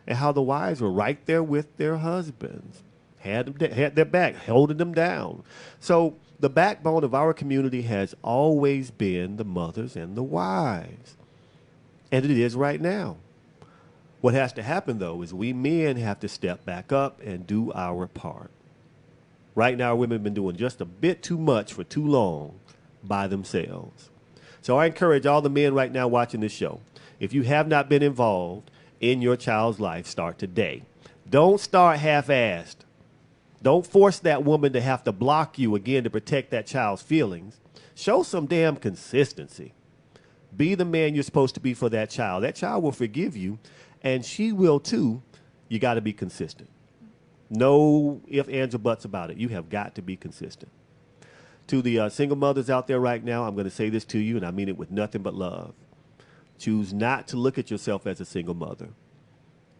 and how the wives were right there with their husbands, had their back, holding them down. So the backbone of our community has always been the mothers and the wives. And it is right now. What has to happen, though, is we men have to step back up and do our part. Right now, women have been doing just a bit too much for too long by themselves. So I encourage all the men right now watching this show, if you have not been involved in your child's life, start today. Don't start half-assed. Don't force that woman to have to block you again to protect that child's feelings. Show some damn consistency. Be the man you're supposed to be for that child. That child will forgive you, and she will too. You got to be consistent. No ifs, ands, or buts about it. You have got to be consistent. To the single mothers out there right now, I'm going to say this to you, and I mean it with nothing but love. Choose not to look at yourself as a single mother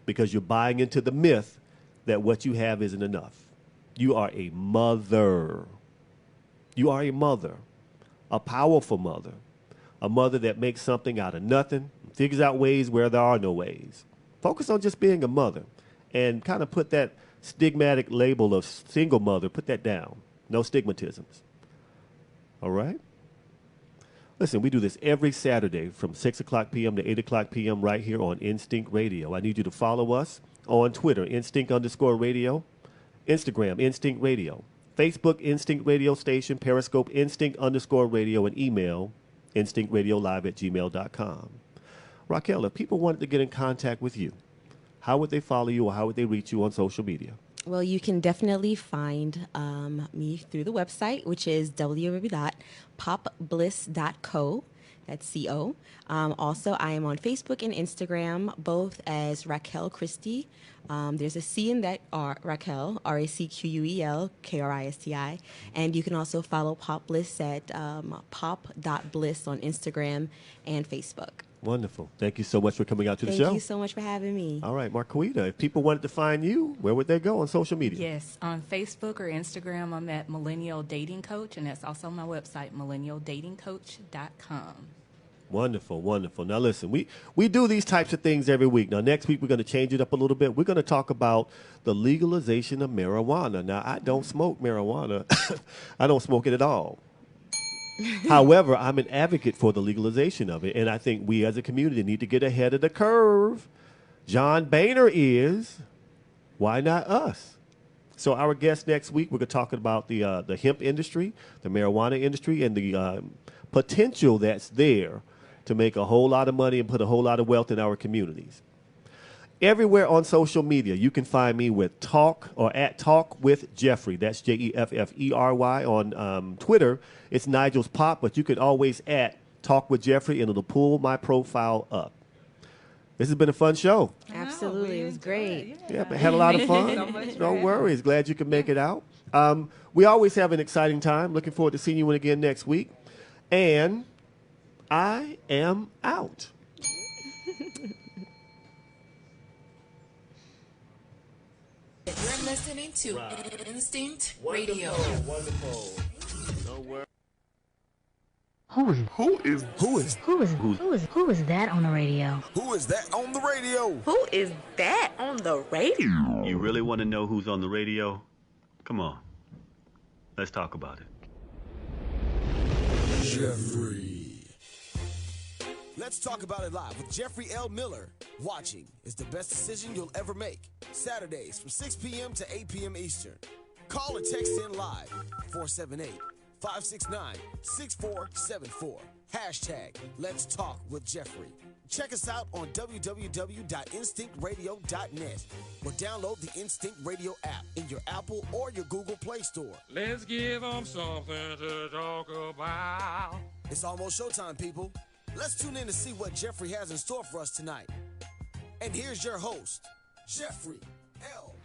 because you're buying into the myth that what you have isn't enough. You are a mother. You are a mother, a powerful mother. A mother that makes something out of nothing, figures out ways where there are no ways. Focus on just being a mother and kind of put that stigmatic label of single mother, put that down. No stigmatisms. All right? Listen, we do this every Saturday from 6 o'clock p.m. to 8 o'clock p.m. right here on Instinct Radio. I need you to follow us on Twitter, Instinct_radio, Instagram, Instinct Radio, Facebook, Instinct Radio Station, Periscope, Instinct_radio, and email instinctradiolive@gmail.com. Racquel, if people wanted to get in contact with you, how would they follow you or how would they reach you on social media? Well, you can definitely find me through the website, which is www.popbliss.co. That's C-O. Also, I am on Facebook and Instagram, both as Racquel Kristi. There's a C in that R, Racquel, R-A-C-Q-U-E-L, K-R-I-S-T-I. And you can also follow Pop Bliss at pop.bliss on Instagram and Facebook. Wonderful. Thank you so much for coming out to the show. Thank you so much for having me. All right, Marquita, if people wanted to find you, where would they go on social media? Yes, on Facebook or Instagram, I'm at Millennial Dating Coach, and that's also my website, millennialdatingcoach.com. Wonderful, wonderful. Now, listen, we do these types of things every week. Now, next week, we're going to change it up a little bit. We're going to talk about the legalization of marijuana. Now, I don't smoke marijuana. I don't smoke it at all. However, I'm an advocate for the legalization of it, and I think we as a community need to get ahead of the curve. John Boehner is. Why not us? So our guest next week, we're going to talk about the hemp industry, the marijuana industry, and the potential that's there to make a whole lot of money and put a whole lot of wealth in our communities. Everywhere on social media, you can find me with Talk or at Talk with Jeffrey. That's Jefffery on Twitter. It's Nigel's Pop, but you can always at Talk with Jeffrey, and it'll pull my profile up. This has been a fun show. Absolutely. It was great. Yeah, but had a lot of fun. No worries. Glad you could make it out. We always have an exciting time. Looking forward to seeing you again next week. And I am out. You're listening to Instinct Radio. Wonderful. No worries. Who is that on the radio? Who is that on the radio? Who is that on the radio? You really want to know who's on the radio? Come on. Let's talk about it. Jeffrey. Let's talk about it live with Jeffrey L. Miller. Watching is the best decision you'll ever make. Saturdays from 6 p.m. to 8 p.m. Eastern. Call or text in live 478-569-6474. Hashtag Let's Talk with Jeffrey. Check us out on www.instinctradio.net or download the Instinct Radio app in your Apple or your Google Play Store. Let's give them something to talk about. It's almost showtime, people. Let's tune in to see what Jeffrey has in store for us tonight. And here's your host, Jeffrey L.